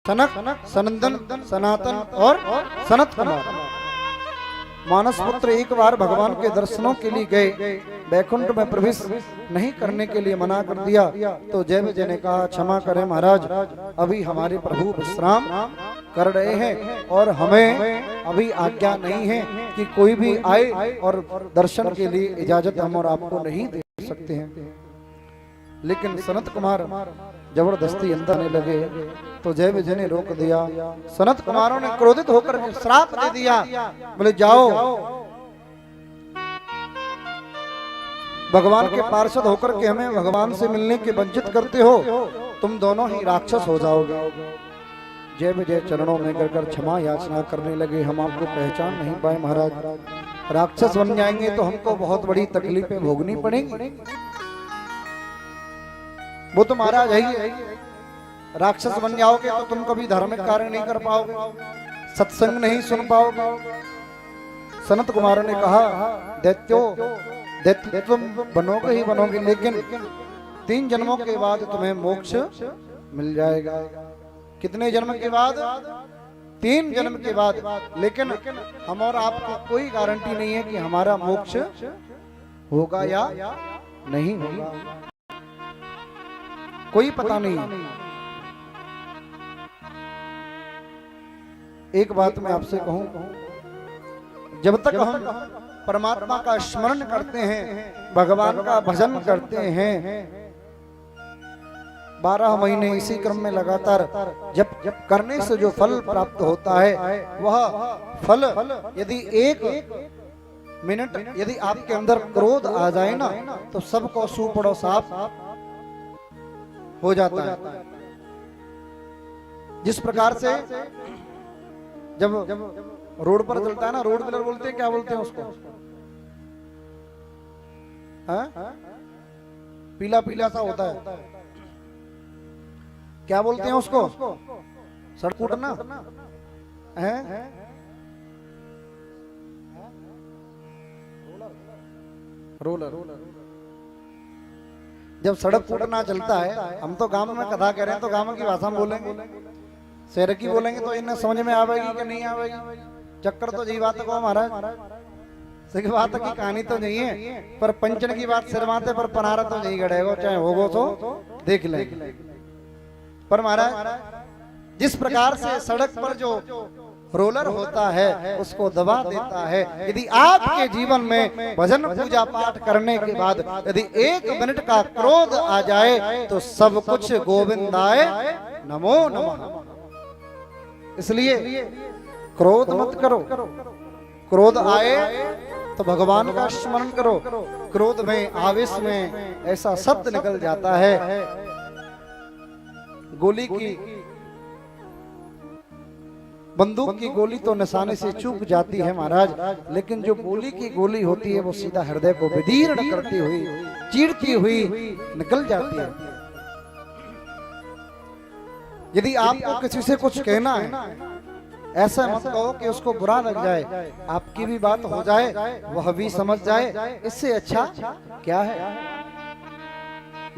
सनक, सनंदन, सनातन और सनत कुमार। मानस पुत्र एक बार भगवान के दर्शनों के लिए गए, बैकुंठ में प्रवेश नहीं करने के लिए मना कर दिया। तो जय विजय ने कहा, क्षमा करें महाराज, अभी हमारे प्रभु विश्राम कर रहे हैं और हमें अभी आज्ञा नहीं है कि कोई भी आए और दर्शन के लिए इजाजत हम और आपको नहीं दे सकते हैं। लेकिन सनत कुमार जबरदस्ती अंदर आने लगे तो जय विजय ने रोक दिया। सनत कुमारों ने क्रोधित होकर श्राप दे दिया, बोले जाओ, भगवान के पार्षद होकर के हमें भगवान से मिलने के वंचित करते हो, तुम दोनों ही राक्षस हो जाओगे। जय विजय चरणों में गिरकर क्षमा याचना करने लगे, हम आपको पहचान नहीं पाए महाराज, राक्षस बन जाएंगे तो हमको बहुत बड़ी तकलीफें भोगनी पड़ेंगी। वो तो महाराज है, राक्षस बन जाओगे तो तुम कभी धार्मिक कार्य नहीं कर पाओगे, सत्संग नहीं सुन पाओगे। सनत कुमार ने कहा, दैत्य तुम बनोगे ही बनोगे, लेकिन 3 जन्मों के बाद तुम्हें मोक्ष मिल जाएगा। कितने जन्म के बाद? 3 जन्म के बाद। लेकिन हम और आपको कोई गारंटी नहीं है कि हमारा मोक्ष होगा या नहीं होगा, कोई पता नहीं। एक बात मैं आपसे कहूं, जब तक हम परमात्मा का स्मरण करते हैं, भगवान का भजन करते हैं, 12 महीने इसी क्रम में लगातार जब करने से जो फल प्राप्त होता है, वह फल यदि 1 मिनट यदि आपके अंदर क्रोध आ जाए ना, तो सबको सुपड़ो साफ हो जाता है। जिस प्रकार से जब रोड पर चलता है ना, रोड व्हीलर बोलते हैं, क्या बोलते हैं उसको? पीला पीला सा होता है, क्या बोलते हैं उसको? सड़क कूटना है, रोलर। जब सड़क कूटना चलता है, हम तो गांव में कथा कह रहे हैं तो गांव की भाषा में बोलेंगे, शहर की बोलेंगे तो इन्हें समझ में आवेगी कि नहीं आवेगी। चक्कर तो यही बात को महाराज, सिख बात की कहानी तो नहीं है, पर पंचन की बात सिरमाते पर पनारा तो नहीं गड़ेगा, चाहे होगो तो देख ले। पर महाराज जिस प्रकार से सड़क पर जो रोलर होता है उसको दबा देता है, यदि आपके जीवन में भजन पूजा पाठ करने के बाद यदि 1 मिनट का क्रोध आ जाए तो सब कुछ गोविंदाय नमो नमः। इसलिए क्रोध मत करो, क्रोध आए तो भगवान का स्मरण करो। क्रोध में, आवेश में ऐसा शब्द निकल जाता है, गोली की, बंदूक की गोली तो निशाने से चूक जाती है महाराज, लेकिन जो गोली की गोली होती है वो सीधा हृदय को विदीर्ण करती हुई, चीरती हुई निकल जाती है। यदि आपको किसी से कुछ कहना है, ऐसा मत कहो कि उसको बुरा लग जाए, आपकी भी बात हो जाए, वह भी समझ जाए, इससे अच्छा क्या है।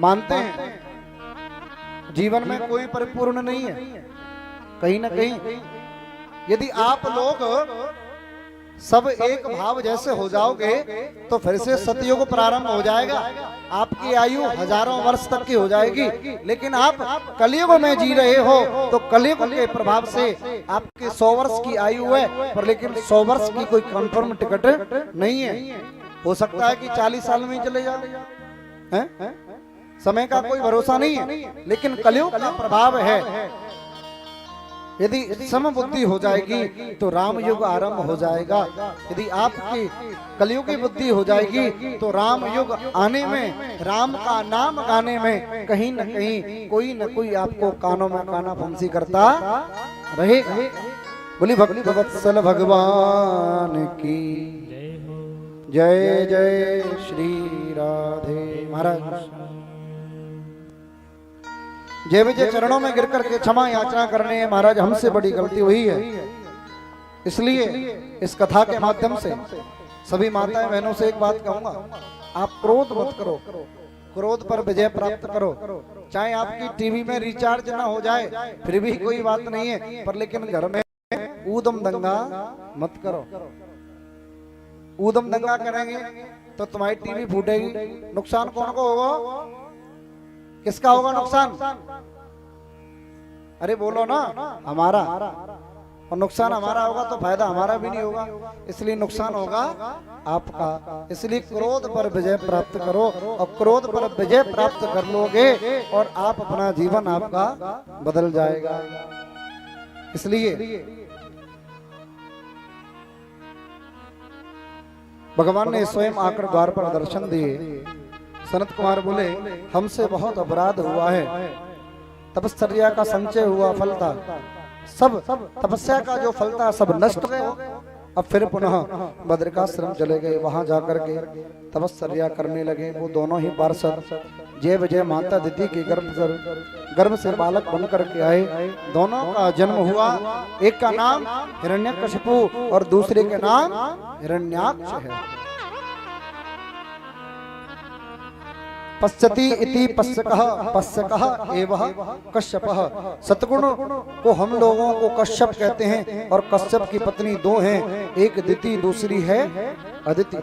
मानते हैं जीवन में कोई परिपूर्ण नहीं है, कहीं ना कहीं यदि आप लोग सब एक भाव जैसे हो जाओगे तो फिर से सतयुग प्रारंभ हो जाएगा, आपकी आयु हजारों वर्ष तक की हो जाएगी। लेकिन आप कलयुग में जी रहे हो तो कलयुग के प्रभाव से आपके 100 वर्ष की आयु है, पर लेकिन 100 वर्ष की कोई कंफर्म टिकट नहीं है। हो सकता है कि 40 साल में ही चले जाए, समय का कोई भरोसा नहीं है। लेकिन कलयुग का प्रभाव है, यदि समबुद्धि हो जाएगी तो राम युग आरंभ हो जाएगा। यदि आपकी कलयुगी बुद्धि हो जाएगी तो राम युग आने में, राम का नाम गाने में कहीं न कहीं कोई न कोई आपको कानों में काना फंसी करता रहेगा। बोली भक्त वत्सल भगवान की जय। जय श्री राधे महाराज। जय विजय चरणों में गिर करके क्षमा याचना करने हैं महाराज, हमसे बड़ी गलती हुई है। इसलिए इस कथा के माध्यम से सभी माताएं बहनों से एक बात कहूंगा, आप क्रोध मत करो। क्रोध पर विजय प्राप्त करो। चाहे आपकी टीवी में रिचार्ज ना हो जाए फिर भी कोई बात नहीं है, पर लेकिन घर में ऊधम दंगा मत करो। ऊधम दंगा करेंगे तो तुम्हारी टीवी फूटेगी। नुकसान कौन को होगा? किसका होगा नुकसान? अरे बोलो ना, हमारा। और नुकसान हमारा होगा तो फायदा हमारा भी नहीं होगा, इसलिए नुकसान होगा आपका। इसलिए क्रोध पर विजय प्राप्त करो, और क्रोध पर विजय प्राप्त कर लोगे और आप अपना जीवन आपका बदल जाएगा। इसलिए भगवान ने स्वयं आकर द्वार पर दर्शन दिए। सनत कुमार बोले, हमसे बहुत अपराध हुआ है, तपश्चर्या का संचय हुआ फल था, सब तपस्या का जो फल था सब नष्ट हो गया। अब फिर पुनः बद्रिकाश्रम चले गए, वहां जाकर के तपश्चर्या करने लगे। वो दोनों ही पार्षद जय विजय माता दिति के गर्भ से बालक बन करके आए। दोनों का जन्म हुआ, एक का नाम हिरण्यकशिपु और दूसरे के नाम हिरण्याक्ष है। पश्यति इति पश्यकः एवं कश्यपः। सतगुण को हम लोगों को कश्यप कहते हैं, और कश्यप की पत्नी दो हैं, एक दिति दूसरी है अदिति।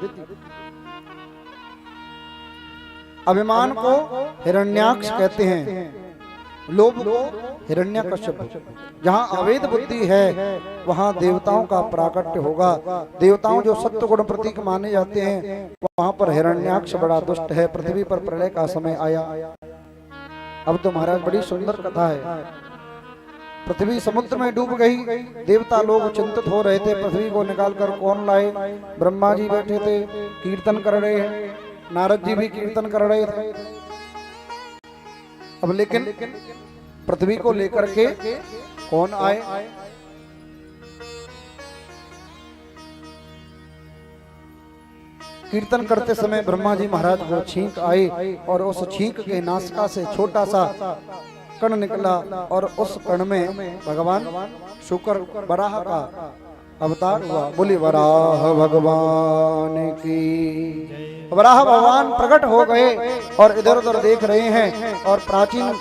अभिमान को हिरण्याक्ष कहते हैं, लोभ को हिरण्यकश्यप। जहाँ अवैध बुद्धि है वहाँ देवताओं का प्राकट्य होगा। देवताओं जो सत्य गुण प्रतीक माने जाते हैं वहाँ पर हिरण्याक्ष बड़ा दुष्ट है। पृथ्वी पर प्रलय का समय आया। अब तो महाराज बड़ी सुंदर कथा है। पृथ्वी समुद्र में डूब गई, देवता लोग चिंतित हो रहे थे, पृथ्वी को निकालकर कौन लाए। ब्रह्मा जी बैठे थे, कीर्तन कर रहे हैं, नारद जी भी कीर्तन कर रहे थे। अब लेकिन पृथ्वी को लेकर के कौन आए? कीर्तन करते समय ब्रह्मा जी महाराज को छींक आई, और उस छींक के नासिका से छोटा सा कण निकला, और उस कण में भगवान शुक्र वराह का अवतार हुआ। बोली वराह भगवान की। वराह भगवान प्रकट हो गए और इधर उधर देख रहे हैं, और प्राचीन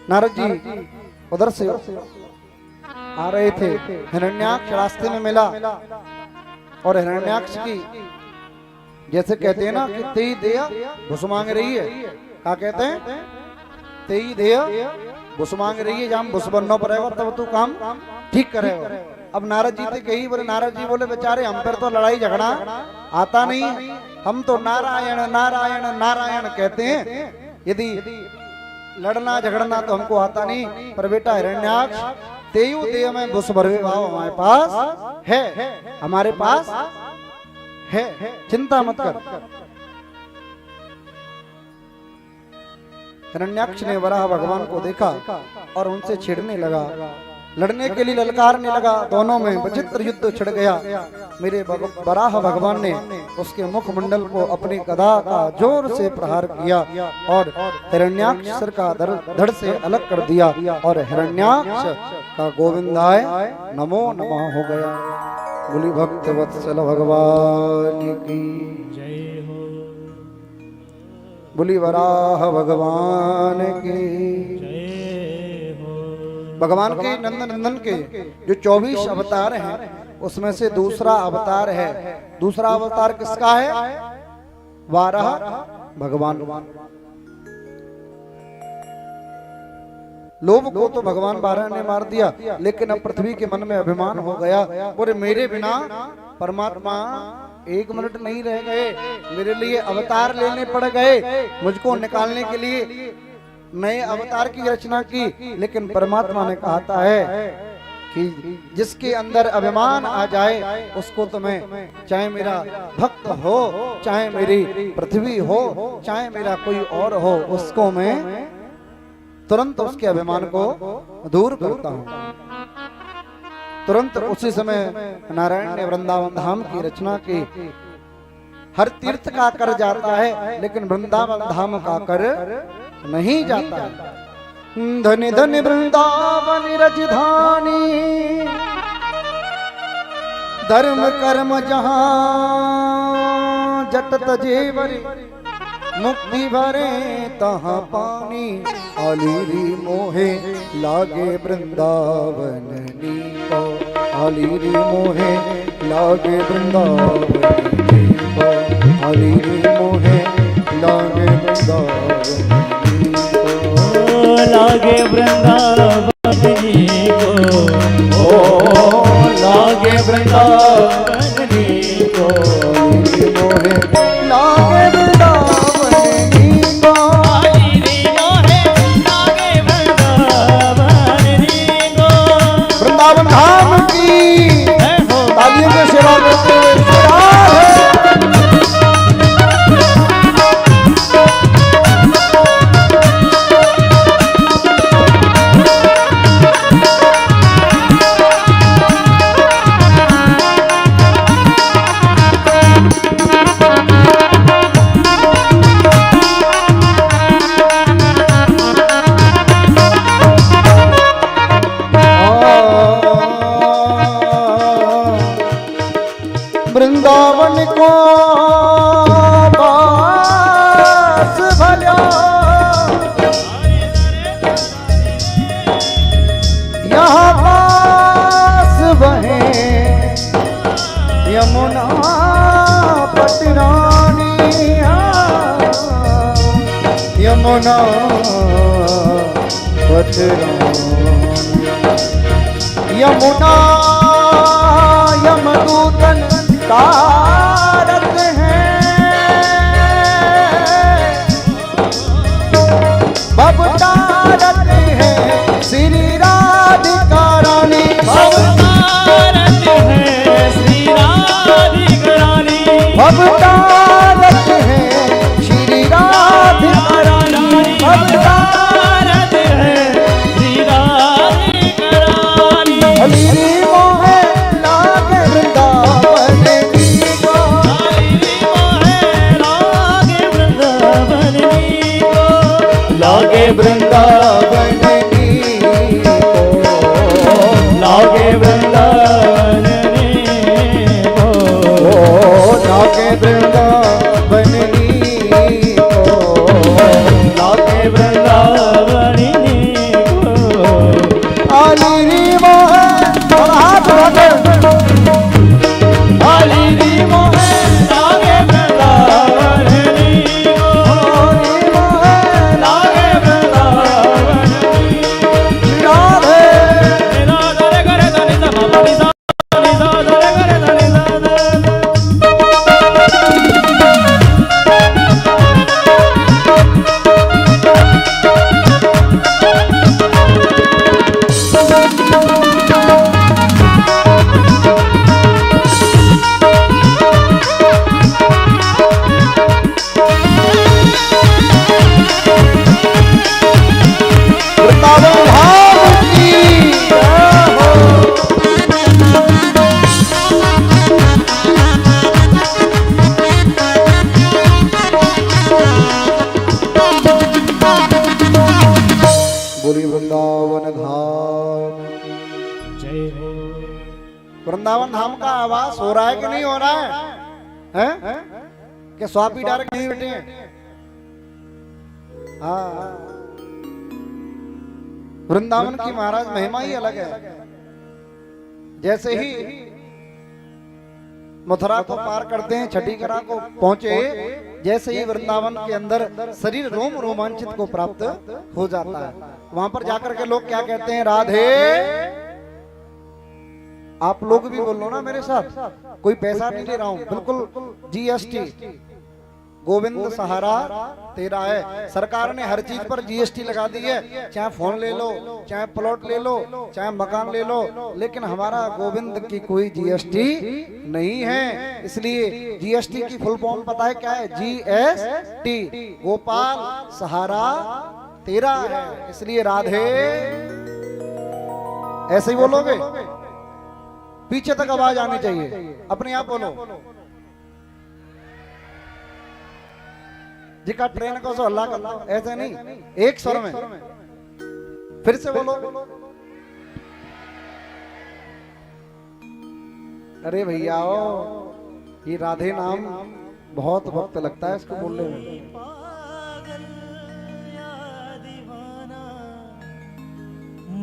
नारद जी उधर से आ रहे थे। हिरण्याक्ष रास्ते में मिला, और हिरण्याक्ष की जैसे कहते हैं ना कि तेई देया घुस मांग रही है। क्या कहते हैं? तेई देया घुस मांग रही है, जब घुस बनना पड़ेगा तब तू काम ठीक करेगा। अब नारद जी थे कही बोले, नारद जी बोले बेचारे हम पर तो लड़ाई झगड़ा आता नहीं, हम तो नारायण नारायण नारायण कहते हैं, यदि लड़ना झगड़ना तो हमको आता नहीं। पर बेटा हिरण्याक्ष तेयु देह में घुस भरवे भाव हमारे पास है, हमारे पास है, चिंता मत कर। हिरण्याक्ष ने वराह भगवान को देखा और उनसे छिड़ने लगा, लड़ने के लिए ललकारने लगा। दोनों में विचित्र युद्ध छिड़ गया। मेरे वराह भगवान ने उसके मुखमंडल को अपनी गदा का जोर से प्रहार किया, और हिरण्याक्ष सिर का धड़ से अलग कर दिया, और हिरण्याक्ष का गोविंदाय नमो नमः हो गया। बोली भक्त वत्सल भगवान की जय हो। बोली वराह भगवान की जय हो। भगवान के नंदन के जो 24 अवतार हैं उसमें से दूसरा अवतार है। दूसरा अवतार किसका है? वाराह भगवान। लोभ को तो भगवान वाराह ने मार दिया, लेकिन अब पृथ्वी के मन में अभिमान हो गया। बोले मेरे बिना परमात्मा एक मिनट नहीं रह गए, मेरे लिए अवतार लेने पड़ गए। मुझको निकालने के लिए नए अवतार की रचना की, लेकिन परमात्मा ने कहा है कि जिसके अंदर अभिमान आ जाए उसको तो मैं, चाहे मेरा भक्त हो, चाहे मेरी पृथ्वी हो, चाहे मेरा कोई और हो, उसको मैं तुरंत उसके अभिमान को दूर करता हूँ। तुरंत उसी समय नारायण ने वृंदावन धाम की रचना की। हर तीर्थ का कर जाता है, लेकिन वृंदावन धाम का कर नहीं जाता है। धन्य धन्य वृंदावन राजधानी, धर्म कर्म जहां जटत जेवर मुक्ति भरे तहाँ पानी आलीरी मोहे लागे वृंदावन नीको आलीरी मोहे लागे वृंदावन नीको आलीरी मोहे लागे वृंदावन नीको लागे वृंदावन नीको ओ लागे वृंदावन नीको मोहे लागे वृंदावन नीको वृंदावन धाम की तालियों में सेवा करते हुए वृंदावन को बास भला यहाँ पास बहे यमुना पटरानी यमुना पटरानी यमुना यमदूतन तारक है बब तारक है श्री राधिका रानी बब तारक है श्री राधिका रानी बब तारक है श्री राधिका रानी बब तारक है श्री राधिका रानी हलीरी मोहे लागे वृंदावन नीको लागे वृंदावन नीको लागे वृंदावन नीको लागे वृंदावन नीको लागे वृंदावन नीको आलीरी मोहे और हाथ उठाकर आलीरी मोहे लागे वृंदावन नीको आलीरी मोहे लागे वृंदावन राधे राधे करे धनि सा धनि सा धनि सा करे धनि सा वृंदावन धाम की जय हो। बोली वृंदावन धाम जय हो वृंदावन धाम का आवास हो रहा है कि नहीं हो रहा है? क्या स्वापी डायरेक्ट नहीं बैठे हैं? हाँ वृंदावन की महाराज महिमा ही अलग है। जैसे ही मथुरा को पार करते हैं छठीकरा को पहुंचे जैसे ही वृंदावन के अंदर शरीर रोम रोमांचित को प्राप्त हो जाता है। वहां पर जाकर के लोग क्या कहते हैं? राधे। आप लोग भी बोल लो ना मेरे साथ, कोई पैसा नहीं ले रहा हूं, बिल्कुल जीएसटी गोविंद सहारा तेरा है। सरकार ने हर चीज पर जीएसटी लगा दी है, चाहे फोन ले लो, चाहे प्लॉट ले लो, चाहे मकान ले लो, लेकिन हमारा गोविंद की कोई जीएसटी नहीं है। इसलिए जीएसटी की फुल फॉर्म पता है क्या है? जीएसटी, गोपाल सहारा तेरा है। इसलिए राधे ऐसे ही बोलोगे, पीछे तक आवाज आनी चाहिए, अपने आप बोलो। जी का ट्रेन को सो हल्ला कर लो, ऐसे नहीं, एक स्वर में फिर से बोलो। अरे भैया ये राधे नाम बहुत वक्त लगता है इसको बोलने में।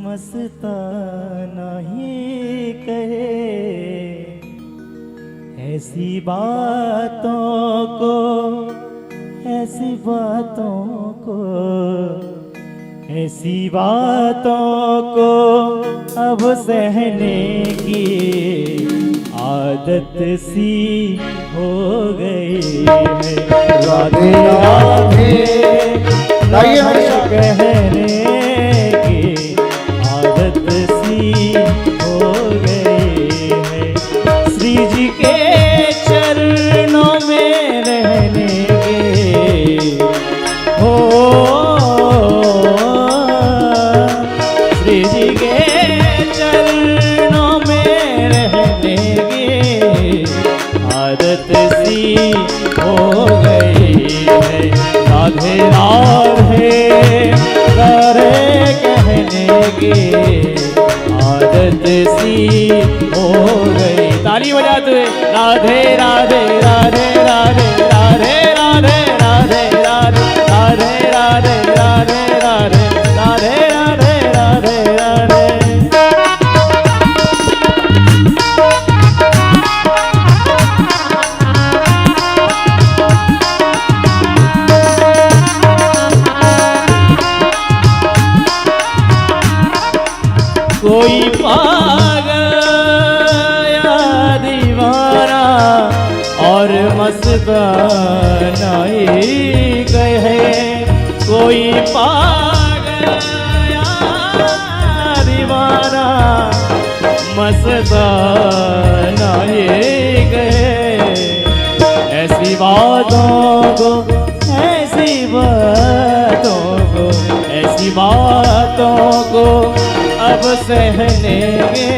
मस्ताना ही कहे ऐसी बातों को, ऐसी बातों को, ऐसी बातों को अब सहने की आदत सी हो गई है। राधे राधे कहने की आदत सी हो गई है। श्री जी के चरणों में रहने के हो, श्री जी के चरणों में रहने की आदत सी हो गई है। राधे राधे करे कहने की आदत सी हो गई। ताली बजाते हुए राधे राधे राधे राधे राधे राधे राधे राधे राधे राधे राधे राधे राधे राधे राधे राधे। कोई पागल या दीवाना और मस्ताना ही कहे। कोई पागल या दीवाना मस्ताना ही कहे। ऐसी बातों को, ऐसी बातों को, ऐसी बातों को अब सहने की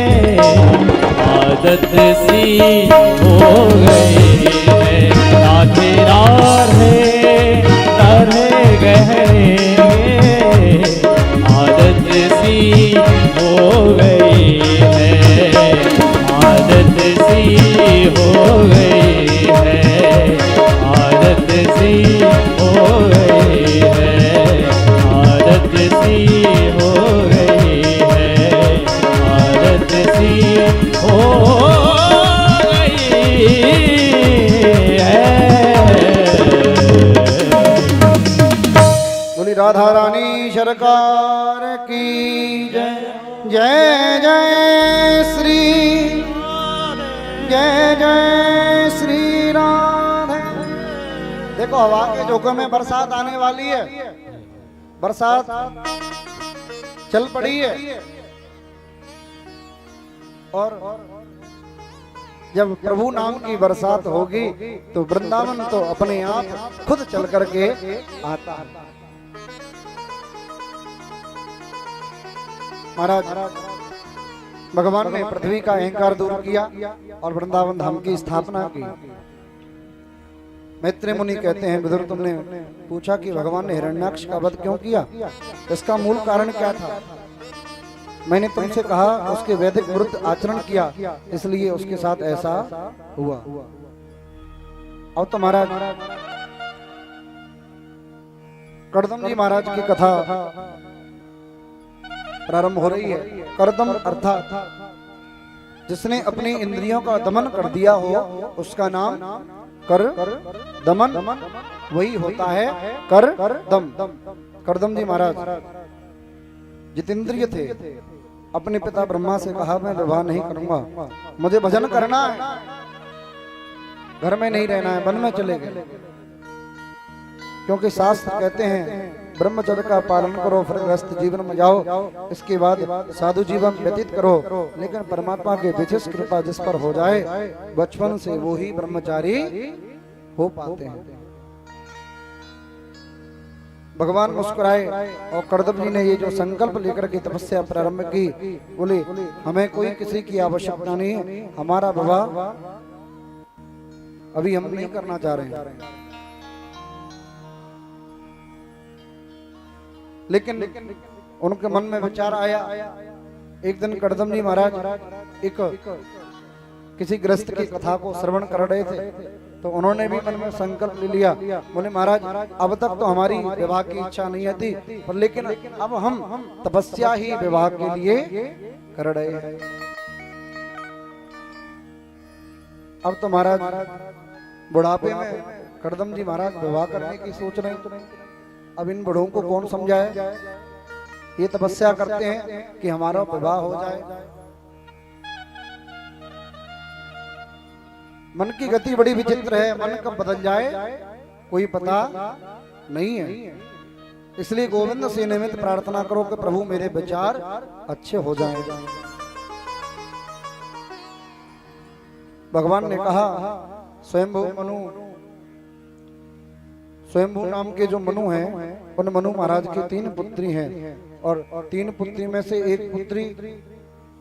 आदत सी हो गई है। राधे राधे राधे कहने की आदत सी हो गई है। आदत सी हो गई है। आदत सी हो गई है। आदत सी हो गई है। आदत सी हो गई है। बोली राधा रानी सरकार की जय। जय जय श्री, जय जय श्री राधे। देखो हवा के झोंकों में बरसात आने वाली है। बरसात चल पड़ी है और जब प्रभु नाम की बरसात होगी तो वृंदावन तो अपने आप खुद चल करके आता है। महाराज भगवान ने पृथ्वी का अहंकार दूर किया और वृंदावन धाम की स्थापना की। मैत्री मुनि कहते हैं, विदुर तुमने पूछा कि भगवान ने हिरण्याक्ष का वध क्यों किया, इसका मूल कारण क्या था? मैंने तुमसे कहा उसके वैदिक विरुद्ध आचरण किया, इसलिए उसके साथ ऐसा हुआ। अब तो महाराज कर्दम जी महाराज की कथा प्रारंभ हो रही है। कर्दम अर्थात जिसने अपनी इंद्रियों का दमन कर दिया हो उसका नाम कर दमन वही होता है कर दम। कर्दम जी महाराज जितेंद्रिय थे। अपने पिता ब्रह्मा से कहा मैं विवाह नहीं करूंगा, मुझे भजन करना है, घर में नहीं रहना है, वन में चले गए। क्योंकि शास्त्र कहते हैं ब्रह्मचर्य का पालन करो फिर गृहस्थ जीवन में जाओ, इसके बाद साधु जीवन व्यतीत करो। लेकिन परमात्मा के विशेष कृपा जिस पर हो जाए बचपन से वो ही ब्रह्मचारी हो पाते हैं। भगवान मुस्कुराए और कर्दम जी ने ये जो संकल्प लेकर के तपस्या प्रारंभ की, बोले हमें कोई किसी की आवश्यकता नहीं है, हमारा विवाह अभी हम नहीं करना चाह रहे हैं। लेकिन उनके मन में विचार आया। एक दिन कर्दम जी महाराज एक किसी गृहस्थ की कथा को श्रवण कर रहे थे। तो उन्होंने भी मन में संकल्प ले लिया, बोले महाराज अब तक तो हमारी विवाह की इच्छा नहीं थी, पर लेकिन अब हम तपस्या ही विवाह के लिए कर रहे हैं। अब तो महाराज बुढ़ापे में करदम जी महाराज विवाह करने की सोच रहे हैं। अब इन बूढ़ों को कौन समझाए, ये तपस्या करते हैं कि हमारा विवाह हो जाए। मन की गति बड़ी विचित्र है, मन कब बदल जाए कोई पता नहीं है। इसलिए गोविंद से निमित्त प्रार्थना करो कि प्रभु मेरे विचार अच्छे हो जाएं। भगवान ने कहा स्वयंभू मनु, स्वयंभू नाम के जो मनु हैं, उन मनु महाराज की 3 पुत्री हैं, और 3 पुत्री में से 1 पुत्री,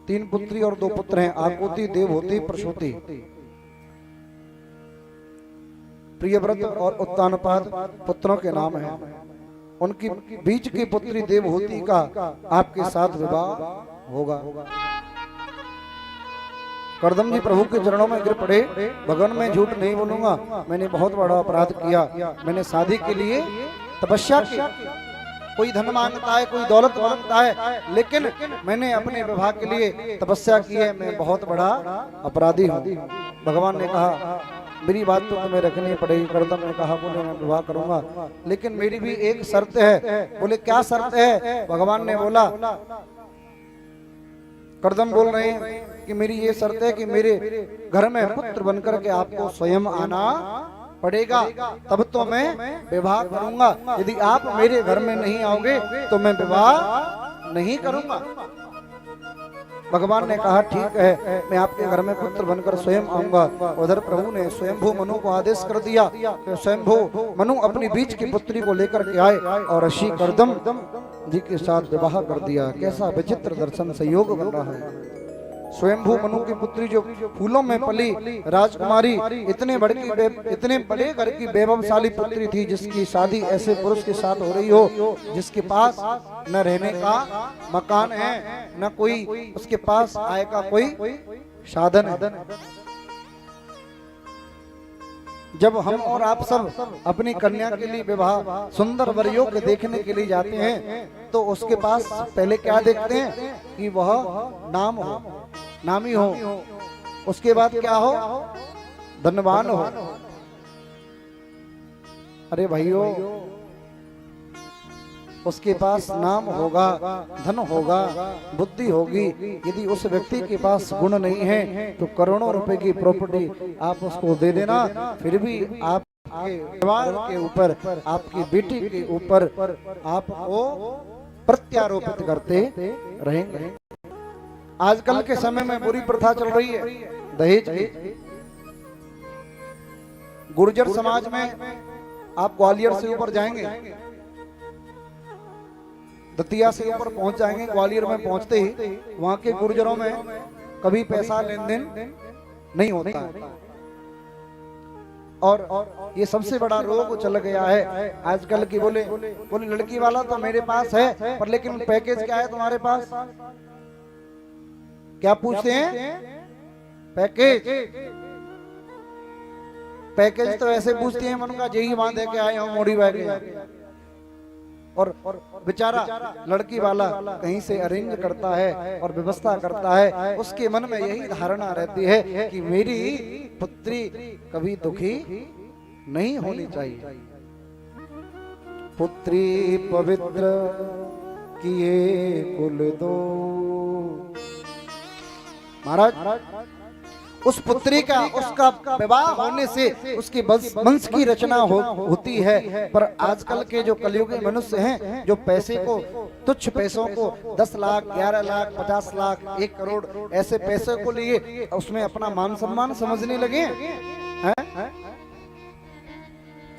3 पुत्री और 2 पुत्र हैं, आकुति, देवहूति, प्रसूति। प्रियव्रत और उत्तानपाद पुत्रों के नाम हैं। उनकी बीच की पुत्री देवहूति का आपके साथ विवाह होगा। करदम जी प्रभु के चरणों में गिर पड़े, भगवान मैं झूठ नहीं बोलूंगा, मैंने बहुत बड़ा अपराध किया। मैंने शादी के लिए तपस्या की, कोई धन मांगता है, कोई दौलत मांगता है, लेकिन मैंने अपने विवाह के लिए तपस्या की है, मैं बहुत बड़ा अपराधी हूँ। भगवान ने कहा मेरी बात तो तुम्हें रखनी पड़ेगी। करदम ने कहा बोले मैं विवाह करूंगा, लेकिन मेरी भी एक शर्त है। बोले क्या शर्त है? भगवान ने बोला, करदम बोल रहे हैं कि मेरी ये शर्त है कि मेरे घर में पुत्र बनकर के आपको स्वयं आना पड़ेगा, तब तो मैं विवाह करूंगा। यदि आप मेरे घर में नहीं आओगे तो मैं विवाह नहीं करूंगा। भगवान ने कहा ठीक है, मैं आपके घर में पुत्र बनकर स्वयं आऊंगा। उधर प्रभु ने स्वयंभू मनु को आदेश कर दिया कि स्वयंभू मनु अपनी बीच की पुत्री को लेकर के आए और ऋषि करदम जी के साथ विवाह कर दिया। कैसा विचित्र दर्शन संयोग बन रहा है। स्वयंभू मनु की पुत्री जो फूलों में पली राजकुमारी, इतने बड़े घर की वैभवशाली पुत्री थी, जिसकी शादी ऐसे पुरुष के साथ हो रही हो जिसके पास न रहने का मकान है, न कोई उसके पास आय का कोई साधन है। जब हम और आप सब अपनी कन्या के लिए विवाह सुंदर वरियों के देखने के लिए जाते हैं, तो उसके पास पहले क्या देखते हैं कि वह नाम हो, नामी हो, उसके बाद क्या हो, धनवान हो। अरे भाइयों, उसके पास नाम होगा, धन होगा, बुद्धि होगी, यदि उस व्यक्ति के पास गुण नहीं है तो करोड़ों रुपए की प्रॉपर्टी आप उसको दे देना, फिर भी आपके परिवार के ऊपर, आपकी बेटी के ऊपर आपको प्रत्यारोपित करते रहेंगे। आजकल के समय में बुरी प्रथा चल रही है दहेज की। गुर्जर समाज में आप ग्वालियर से ऊपर जाएंगे, दतिया से ऊपर पहुंच जाएंगे, ग्वालियर में पहुंचते ही वहां के गुर्जरों में कभी पैसा लेन देन नहीं होता है। और ये सबसे बड़ा रोग चल गया है आजकल की। बोले लड़की वाला तो मेरे पास है, पर लेकिन पैकेज क्या है तुम्हारे पास? क्या पूछते हैं? पैकेज तो ऐसे पूछते हैं मन का जेही वहां दे के आए हो मोड़ी बैग। और बेचारा लड़की वाला कहीं से अरेंज करता है और व्यवस्था करता है, उसके मन में यही धारणा रहती है कि मेरी पुत्री कभी दुखी नहीं होनी चाहिए। पुत्री पवित्र किए कुल दो। महाराज, उस पुत्री का, उसका विवाह होने से उसके वंश की रचना होती है। पर आजकल के जो कलयुगी मनुष्य हैं, जो पैसे को, तुच्छ पैसों को 10 लाख, 11 लाख, 50 लाख, 1 करोड़ ऐसे पैसे को लिए उसमें अपना मान सम्मान समझने लगे हैं।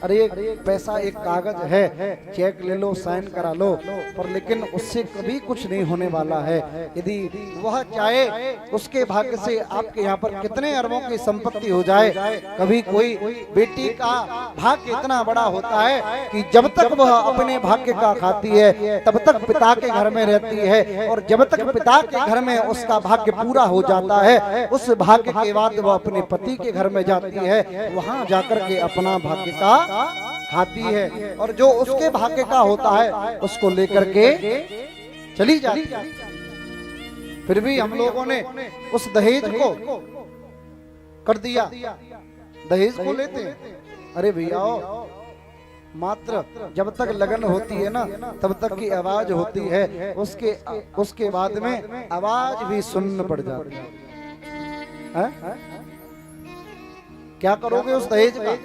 अरे पैसा एक कागज है, चेक ले लो, साइन करा लो, पर लेकिन उससे कभी कुछ नहीं होने वाला है। यदि वह चाहे उसके भाग्य से आपके यहाँ पर कितने अरबों की संपत्ति हो जाए, कभी कोई बेटी का भाग्य इतना बड़ा होता है कि जब तक वह अपने भाग्य का खाती है तब तक पिता के घर में रहती है, और जब तक पिता के घर में उसका भाग्य पूरा हो जाता है, उस भाग्य के बाद वह अपने पति के घर में जाती है, वहां जाकर के अपना भाग्य का खाती है, और जो उसके भाग्य का होता है उसको लेकर के चली जाती है। फिर भी हम लोगों ने उस दहेज को कर दिया, दहेज को लेते हैं। अरे भैया मात्र जब तक लगन होती है ना तब तक की आवाज होती है, उसके बाद में आवाज भी सुन्न पड़ जाती है। क्या करोगे उस दहेज का?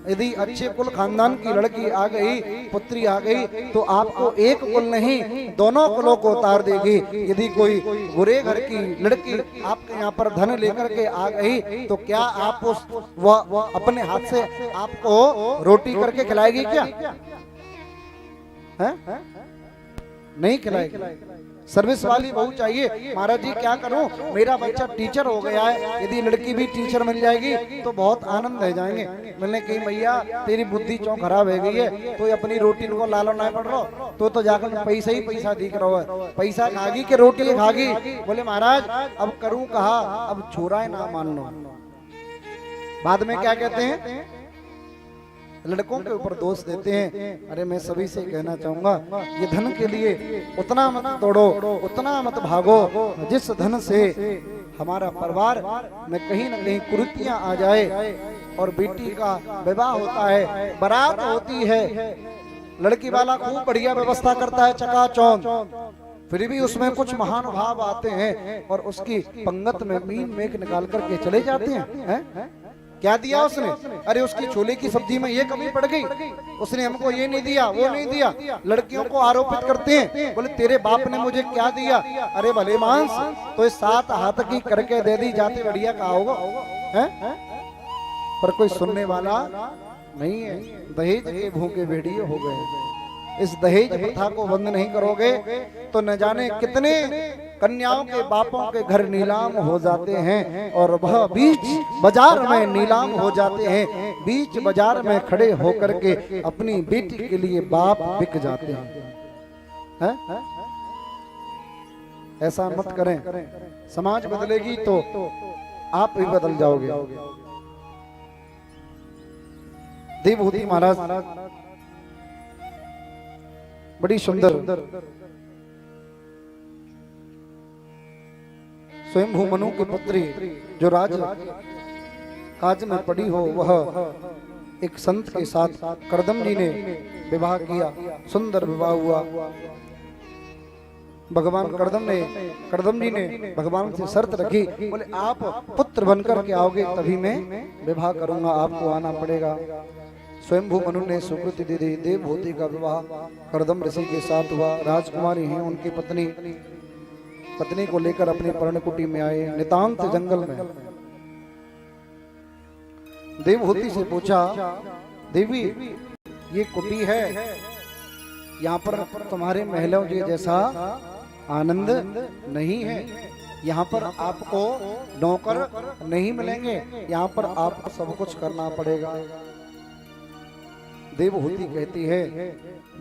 यदि अच्छे कुल खानदान की लड़की आ गई, पुत्री आ गई, तो आपको एक कुल नहीं दोनों कुलों को उतार देगी। यदि कोई बुरे घर की लड़की आपके यहाँ पर धन लेकर के आ गई, तो क्या आप उस वह अपने हाथ से आपको रोटी करके खिलाएगी क्या? है? नहीं खिलाएगी। सर्विस वाली बहू चाहिए। महाराज जी क्या करूं, मेरा बच्चा टीचर हो गया है, यदि लड़की भी टीचर मिल जाएगी तो बहुत आनंद रह जाएंगे। मिलने की भैया तेरी बुद्धि क्यों खराब है गई है, तो अपनी रोटी को लालो ना पड़ रहा, तो जाकर पैसा ही पैसा दिख रहा है, पैसा खागी कि रोटी खागी? बोले महाराज अब करूं कहा, अब छोरा ना मान लो। बाद में क्या कहते हैं, लड़कों के ऊपर दोष देते हैं। अरे मैं सभी से कहना चाहूंगा, ये धन के लिए उतना मत तोड़ो, उतना मत भागो जिस धन से हमारा परिवार में कहीं न कहीं कुरीतियां आ जाए। और बेटी का विवाह होता है, बारात होती है, लड़की वाला खूब बढ़िया व्यवस्था करता है चकाचौंध, फिर भी उसमें कुछ महानुभाव आते हैं और उसकी पंगत में मीन मेघ निकाल करके चले जाते हैं। क्या दिया उसने? अरे उसकी छोले की सब्जी में ये कमी पड़ गई, उसने हमको ये नहीं दिया, वो नहीं दिया। लड़कियों को आरोपित करते हैं, बोले तेरे बाप ने मुझे क्या दिया? अरे भले मांस तो इस 7 हाथ की करके दे दी जाती, बढ़िया कहा होगा है? पर कोई सुनने वाला नहीं है। दहेज के भूखे भेड़िए हो गए। इस दहेज प्रथा को बंद नहीं करोगे तो न जाने कितने कन्याओं के बापों के घर नीलाम हो जाते हैं, और वह बीच बाजार में नीलाम हो जाते हैं। बीच बाजार में खड़े होकर के अपनी बेटी के लिए बाप बिक जाते हैं। ऐसा मत करें, समाज बदलेगी तो आप भी बदल जाओगे। देवहूति महाराज बड़ी सुंदर स्वयंभू मनु की पुत्री जो राज काज में पड़ी हो, वह एक संत के साथ करदम जी ने विवाह किया। सुंदर विवाह हुआ। भगवान करदम जी ने भगवान से शर्त रखी, बोले आप पुत्र बनकर के आओगे तभी मैं विवाह करूंगा, आपको आना पड़ेगा। स्वयंभू मनु ने स्वीकृति दे दी। देवहूति का विवाह करदम ऋषि के साथ हुआ। राजकुमारी हैं उनकी पत्नी को लेकर अपनी पर्णकुटी में आए, नितांत जंगल में। देवहूति से पूछा, देवी ये कुटी है, यहाँ पर तुम्हारे महलों के जैसा आनंद नहीं है, यहाँ पर आपको नौकर नहीं मिलेंगे, यहाँ पर आपको सब कुछ करना पड़ेगा। देवहूति कहती है,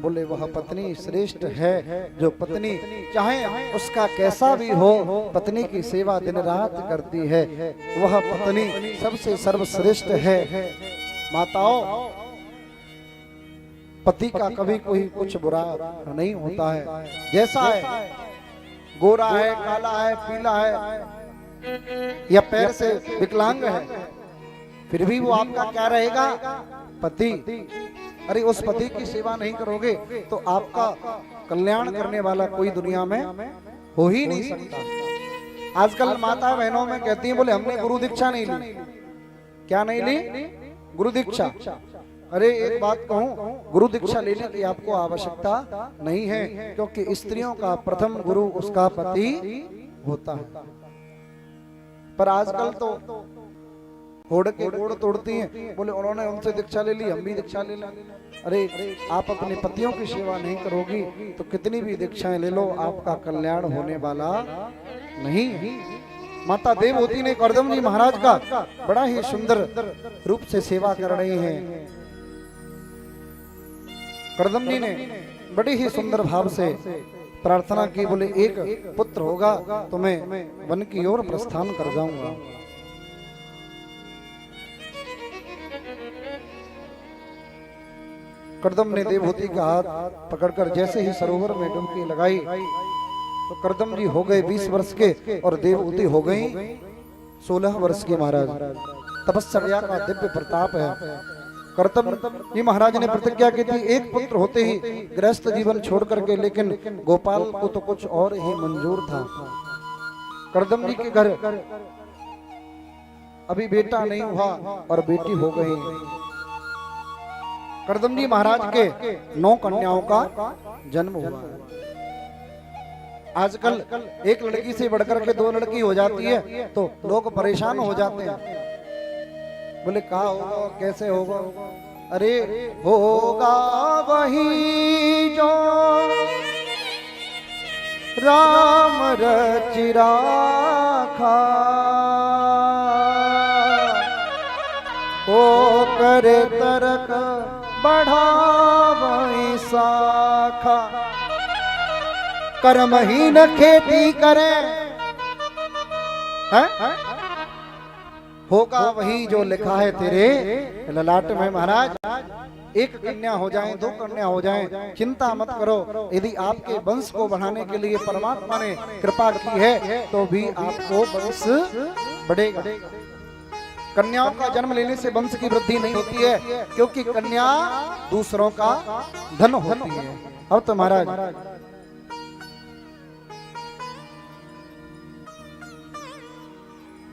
बोले वह पत्नी श्रेष्ठ है जो पत्नी चाहे उसका कैसा भी हो, पत्नी की सेवा दिन रात करती है, वह पत्नी सबसे सर्वश्रेष्ठ है। माताओं, पति का कभी कोई कुछ बुरा नहीं होता है। जैसा है, गोरा है, काला है, पीला है या पैर से विकलांग है, फिर भी वो आपका क्या रहेगा? पति। अरे उस पति की सेवा नहीं करोगे तो आपका कल्याण करने वाला कोई दुनिया में हो ही नहीं सकता। आजकल माता बहनों में कहती हैं, बोले हमने गुरु दीक्षा नहीं ली। क्या नहीं ली? गुरु दीक्षा। अरे एक बात कहूं, गुरु दीक्षा लेने की आपको आवश्यकता नहीं है, क्योंकि स्त्रियों का प्रथम गुरु उसका पति होता है। पर आजकल तो होड़ के गोड़ तोड़ती हैं। बोले उन्होंने उनसे दीक्षा ले ली, हम भी दीक्षा ले लें। अरे आप अपने पतियों की सेवा नहीं करोगी तो कितनी भी दीक्षाएं ले लो, आपका कल्याण होने वाला नहीं। माता देवहूति ने करदम जी महाराज का बड़ा ही सुंदर रूप से सेवा कर रहे हैं। करदम जी ने बड़ी ही सुंदर भाव से प्रार्थना की, बोले एक पुत्र होगा तो मैं वन की ओर प्रस्थान कर जाऊंगा। करदम ने देवहूति का हाथ पकड़कर जैसे ही सरोवर में डुबकी लगाई तो करदम जी हो गए 20 वर्ष के और देवहूति हो गई 16 वर्ष की। महाराज तपस्या का दिव्य प्रताप है। करदम जी महाराज ने प्रतिज्ञा की थी एक पुत्र होते ही गृहस्थ जीवन छोड़ करके, लेकिन गोपाल को तो कुछ और ही मंजूर था। करदम जी के घर अभी बेटा नहीं हुआ और बेटी हो गई। करदम जी महाराज के 9 कन्याओं का जन्म हुआ। आजकल एक लड़की से बढ़कर के 2 लड़की हो जाती है तो लोग परेशान हो जाते हैं। बोले कहा होगा, कैसे होगा? अरे होगा वही जो राम रचि राखा, ओ करे तरक बढ़ावई शाखा, कर्महीन खेती करे है? होगा वही जो लिखा है तेरे ललाट में। महाराज एक कन्या हो जाए, 2 कन्या हो जाए, चिंता मत करो। यदि आपके वंश को बढ़ाने के लिए परमात्मा ने कृपा की है तो भी आपको वंश बढ़ेगा। कन्याओं का जन्म लेने से वंश की वृद्धि नहीं होती है, क्योंकि कन्या दूसरों का धन होती है। अब तो महाराज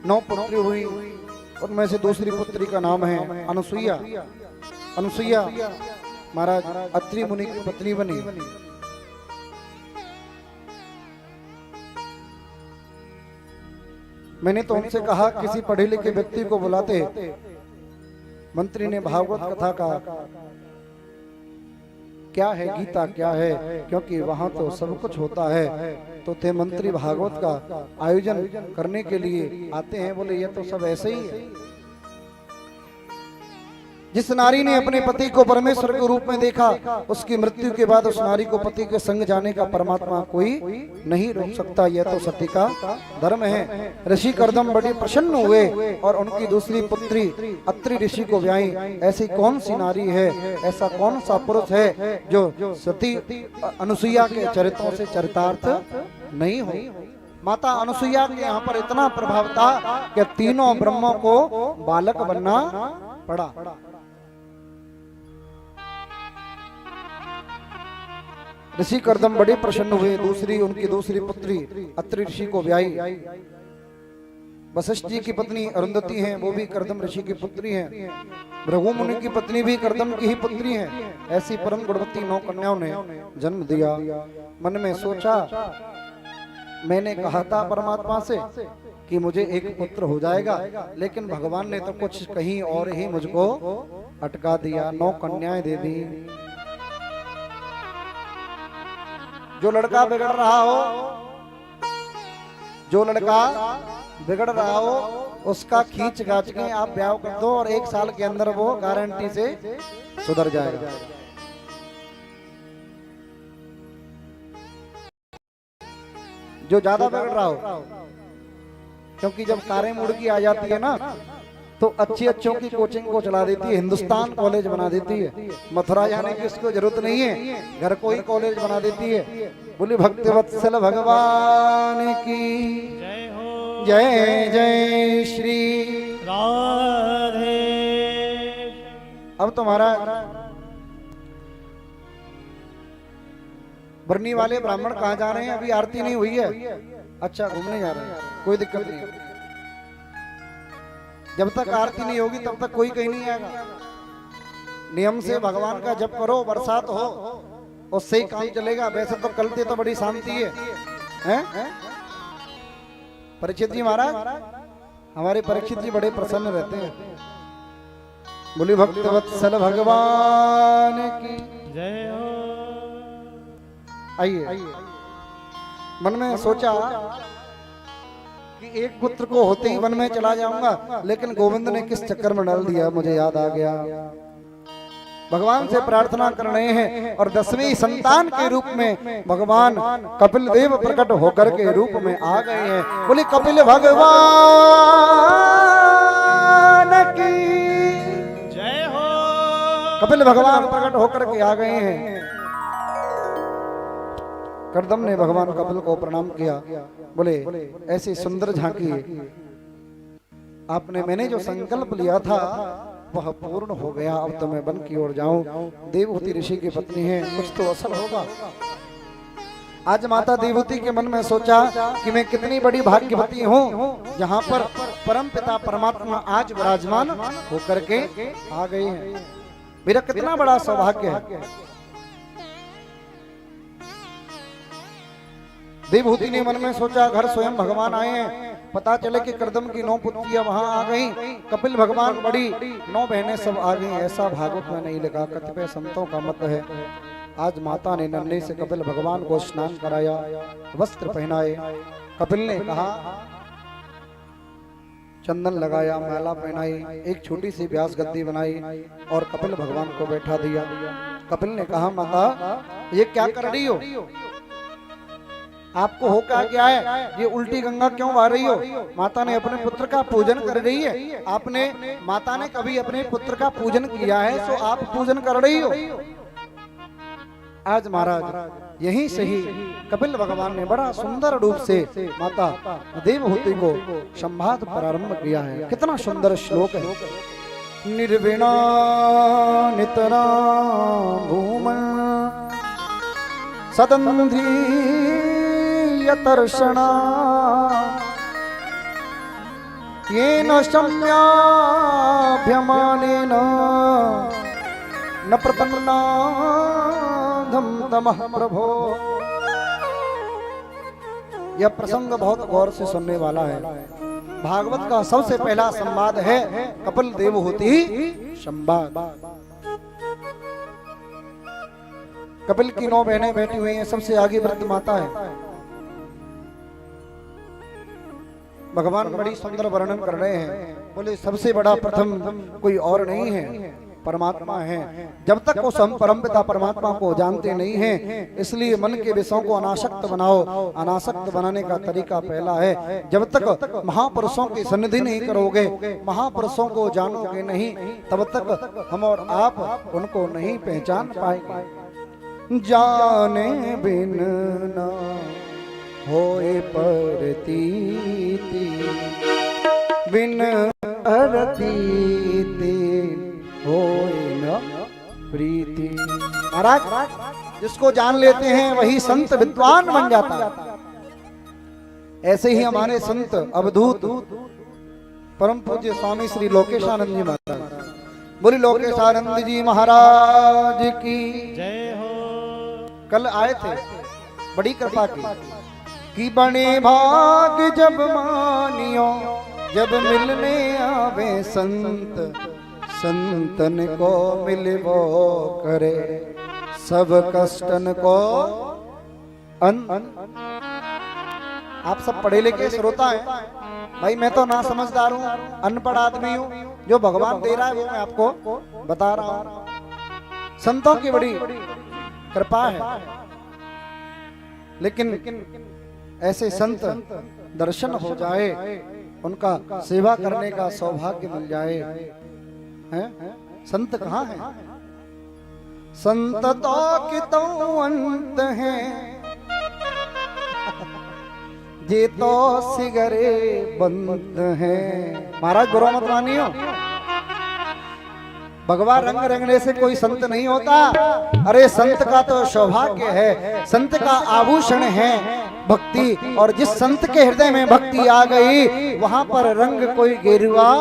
9 पुत्री हुई, उनमें से दूसरी पुत्री का नाम है अनुसुईया। अनुसुईया महाराज अत्रि मुनि की पत्नी बनी। मैंने तो उनसे कहा किसी पढ़े लिखे व्यक्ति को बुलाते। मंत्री ने भागवत कथा का क्या है, गीता क्या है, क्योंकि वहां तो सब कुछ होता है। तो थे मंत्री भागवत का आयोजन करने के लिए आते हैं। बोले ये तो सब ऐसे ही है। जिस नारी ने अपने पति को परमेश्वर के रूप में देखा, उसकी मृत्यु के बाद उस नारी को पति के संग जाने का परमात्मा कोई नहीं रोक सकता। यह तो सती का धर्म है। ऋषि करदम बड़े प्रसन्न हुए और उनकी दूसरी पुत्री अत्रि ऋषि को ब्याही। ऐसी कौन सी नारी है, ऐसा कौन सा पुरुष है जो सती अनुसुईया के चरित्रों से चरितार्थ नहीं हो। माता अनुसुईया के यहाँ पर इतना प्रभाव था कि तीनों ब्रह्मों को बालक बनना पड़ा। ऋषि करदम बड़े प्रसन्न हुए। उनकी दूसरी पुत्री अत्रि ऋषि को ब्याही। वशिष्ठ जी की पत्नी अरुंधति हैं, वो भी करदम ऋषि की पुत्री हैं। भृगु मुनि की पत्नी भी करदम की ही पुत्री हैं। ऐसी परम गुणवती 9 कन्याओं ने जन्म दिया। मन में सोचा, मैंने कहा था परमात्मा से कि मुझे एक पुत्र हो जाएगा, लेकिन भगवान ने तो कुछ कहीं और ही मुझको अटका दिया। 9 कन्याएं दे दी। जो लड़का बिगड़ रहा हो, जो लड़का बिगड़ रहा हो, उसका खींच गाच के आप ब्याह कर दो और 1 साल के अंदर वो गारंटी से सुधर जाएगा। जो ज्यादा बिगड़ रहा हो, क्योंकि जब कारें मुड़ की आ जाती है ना तो अच्छों की कोचिंग को चला देती है, हिंदुस्तान कॉलेज बना देती है। मथुरा जाने की उसको जरूरत नहीं है, घर को ही कॉलेज बना देती है। बोली भक्तवत्सल भगवान की जय हो। जय जय श्री राधे। अब तुम्हारा बरनी वाले ब्राह्मण कहाँ जा रहे हैं? अभी आरती नहीं हुई है। अच्छा, घूमने जा रहे हैं, कोई दिक्कत नहीं। जब तक आरती नहीं होगी तब तक कोई कहीं नहीं आएगा। नियम से भगवान का जप करो, बरसात हो, उससे ही काम चलेगा। वैसे तो कल से तो बड़ी शांति है, हैं? परीक्षित जी महाराज हमारे परीक्षित जी बड़े प्रसन्न रहते हैं। बोली भक्तवत्सल भगवान की जय हो। आइए, मन में सोचा कि एक पुत्र को होते ही वन में चला जाऊंगा, लेकिन गोविंद ने किस चक्कर में डाल दिया मुझे याद आ गया। भगवान से प्रार्थना कर रहे हैं और 10वीं संतान के रूप में भगवान कपिल देव प्रकट होकर के रूप में आ गए हैं। बोले कपिल भगवान की जय हो। कपिल भगवान प्रकट होकर के आ गए हैं। कर्दम ने भगवान कपिल को प्रणाम किया। बोले ऐसी सुंदर झांकी आपने, मैंने जो संकल्प लिया था वह पूर्ण हो गया। अब तो मैं वन की ओर जाऊं। देवहूति ऋषि की पत्नी है, कुछ तो असर होगा। आज माता देवहूति के मन में सोचा कि मैं कितनी बड़ी भाग्यवती हूँ, जहाँ पर परम पिता परमात्मा आज विराजमान होकर के आ गए हैं। मेरा कितना बड़ा सौभाग्य है। देवहूति ने मन में सोचा घर स्वयं भगवान आए हैं। पता चले कि कर्दम की 9 पुत्रियां वहां आ गई, कपिल भगवान बड़ी 9 बहनें सब आ गई। ऐसा भागवत में नहीं लिखा, कतिपय संतों का मत है। आज माता ने नन्हे से कपिल भगवान को स्नान कराया, वस्त्र पहनाए। कपिल ने कहा, चंदन लगाया, माला पहनाई, एक छोटी सी व्यास गद्दी बनाई और कपिल भगवान को बैठा दिया। कपिल ने कहा, माता ये क्या कर रही हो? आपको हो क्या है? ये उल्टी गंगा क्यों बहा रही हो? माता ने अपने पुत्र का पूजन कर रही है। आपने माता ने कभी अपने पुत्र का पूजन किया है, तो आप पूजन कर रही हो। आज महाराज यही सही कपिल भगवान ने बड़ा सुंदर रूप से माता देवहूति को संवाद प्रारंभ किया है। कितना सुंदर श्लोक है। निर्विणा नितना भूमन सदंधी यतर्षणा येन शम्याभ्यमानेन न प्रपन्नाधं तमः प्रभो। यह प्रसंग बहुत गौर से सुनने वाला है। भागवत का सबसे पहला संवाद है कपिल देवहूति संवाद। कपिल की 9 बहनें बैठी हुई हैं, सबसे आगे व्रत माता है। भगवान बड़ी सुंदर वर्णन कर रहे हैं। बोले सबसे बड़ा प्रथम कोई और नहीं है, परमात्मा है। जब तक उस हम परमपिता परमात्मा को जानते नहीं हैं, इसलिए मन के विषयों को अनासक्त बनाओ। अनासक्त बनाने का तरीका पहला है, जब तक महापुरुषों की सन्निधि नहीं करोगे, महापुरुषों को जानोगे नहीं, तब तक हम और आप उनको नहीं पहचान पाएंगे। जाने बिन ना होए परतीति, बिन अरतीति होए न प्रीति। महाराज जिसको जान लेते हैं वही संत विद्वान बन जाता है। ऐसे ही हमारे संत अवधूत परम पूज्य स्वामी श्री लोकेशानंद जी महाराज। बोली लोकेशानंद जी महाराज की जय हो। कल आए थे, बड़ी कृपा की कि बने भाग जब मानियो, जब मिलने आवे संत, संतन को मिलवो करे, सब कष्टन को आप सब पढ़े लिखे श्रोता हैं भाई, मैं तो ना समझदार हूँ, अनपढ़ आदमी हूँ। जो भगवान दे रहा है वो मैं आपको बता रहा हूँ। संतों की बड़ी कृपा है, लेकिन ऐसे संत दर्शन हो जाए, उनका सेवा करने का सौभाग्य मिल जाए, हैं? संत कहाँ है? संत तो कि तो अंत है, ये तो सिगरे बंद है। महाराज बुरा मत मानियो, भगवान रंग रंगने से कोई संत नहीं होता। अरे संत का तो सौभाग्य है, संत का आभूषण है भक्ति, और जिस संत के हृदय में भक्ति आ गई वहां पर रंग कोई गेरुआ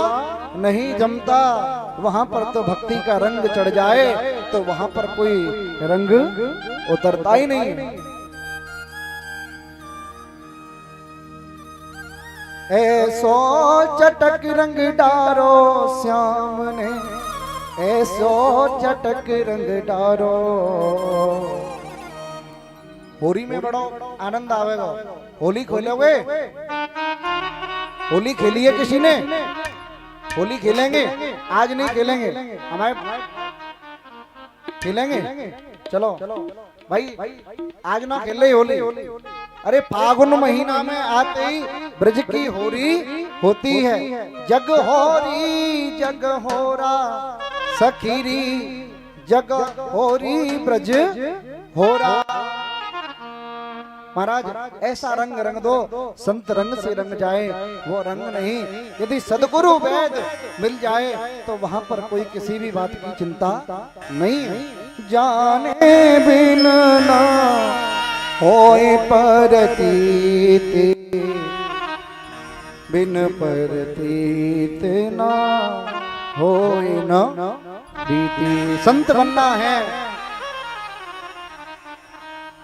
नहीं जमता। वहां पर तो भक्ति का रंग चढ़ जाए तो वहां पर कोई रंग उतरता ही नहीं। ऐसो चटक रंग डारो श्याम ने, ऐसो चटक रंग डारो। होली में बड़ो आनंद आवेगा। होली खेलोगे? होली खेली है किसी ने? होली खेलेंगे? आज नहीं खेलेंगे, हमारे खेलेंगे। चलो भाई, आज ना खेले होली। अरे फागुन महीना में आते ही ब्रज की होरी होती है। जग होरी जग होरा सखीरी, जग होरी ब्रज होरा। महाराज ऐसा रंग रंग दो, संत रंग से रंग जाए वो रंग नहीं। यदि सदगुरु वैद मिल जाए तो वहां पर कोई किसी भी बात की चिंता नहीं है। जाने बिन ना होए परतीत, बिन परतीत ना होए न प्रीति। संत बनना है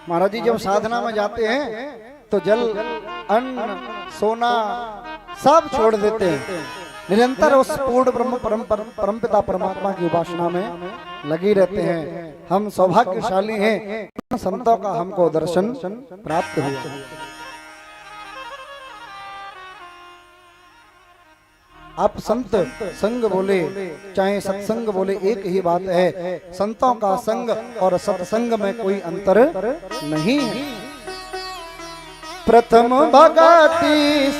महाराज जी। जब साधना में जाते हैं तो जल, अन्न, सोना सब छोड़ देते हैं, निरंतर उस पूर्ण ब्रह्म परम पिता परमात्मा की उपासना में लगी रहते हैं। हम सौभाग्यशाली हैं, संतों का हमको दर्शन प्राप्त हुआ। आप संत संग बोले चाहे सत्संग बोले एक ही बात है। संतों का संग और सत्संग में कोई अंतर नहीं है। प्रथम भगति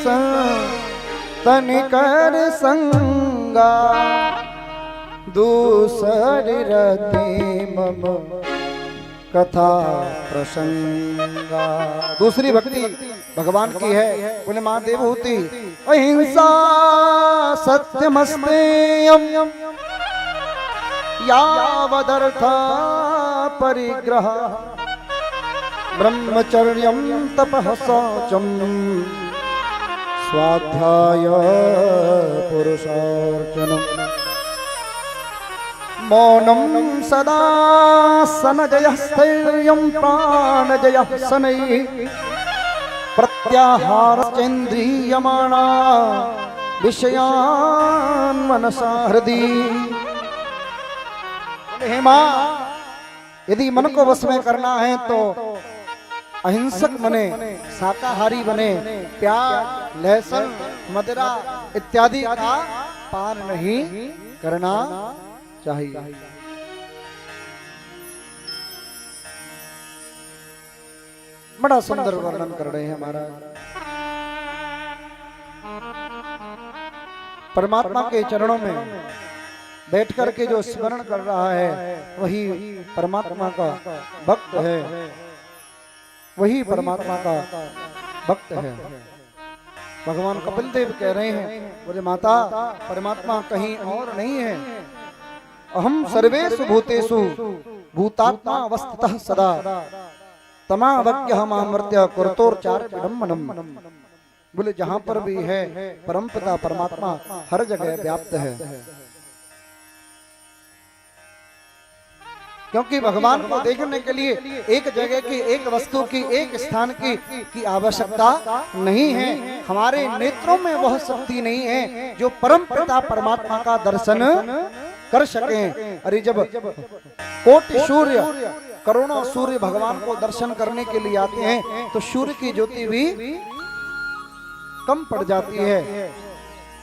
तनिकर संगा, दूसरी रति मम कथा प्रसंगा। दूसरी भक्ति भगवान की है। बोले मां देवहूति, अहिंसा सत्यमस्तेयम यावदर्थ परिग्रह, ब्रह्मचर्यम तपः शौचम स्वाध्याय पुरुषार्चनम, मौनम सदा सनजयः स्थैर्यं प्राणजयः शनैः, प्रत्याहारश्चेन्द्रियमाणा विषयान् मनसा हृदि। हे मां, यदि मन को वश में करना है तो अहिंसक बने, शाकाहारी बने, प्याज लहसुन मदिरा इत्यादि का पान नहीं करना चाहिए। बड़ा सुंदर वर्णन कर रहे हैं महाराज। परमात्मा के चरणों में बैठ करके जो स्मरण कर रहा है वही परमात्मा का भक्त है, वही परमात्मा का भक्त है। भगवान कपिल देव कह रहे हैं, बोले माता परमात्मा कहीं और नहीं है। अहम सर्वेषु भूतेषु भूतात्मा अवस्थितः सदा, तमावज्ञः मामर्त्य कुरुतोर्चार विडम्बनम। बोले जहां पर भी है परमपिता परमात्मा हर जगह व्याप्त है। क्योंकि भगवान को देखने के लिए एक जगह की, एक वस्तु की, एक स्थान की आवश्यकता नहीं है। हमारे नेत्रों में वह शक्ति नहीं है जो परम पिता परमात्मा का दर्शन कर सके। अरे जब कोटि सूर्य, करोड़ों सूर्य भगवान को दर्शन करने के लिए आते हैं तो सूर्य की ज्योति भी कम पड़ जाती है।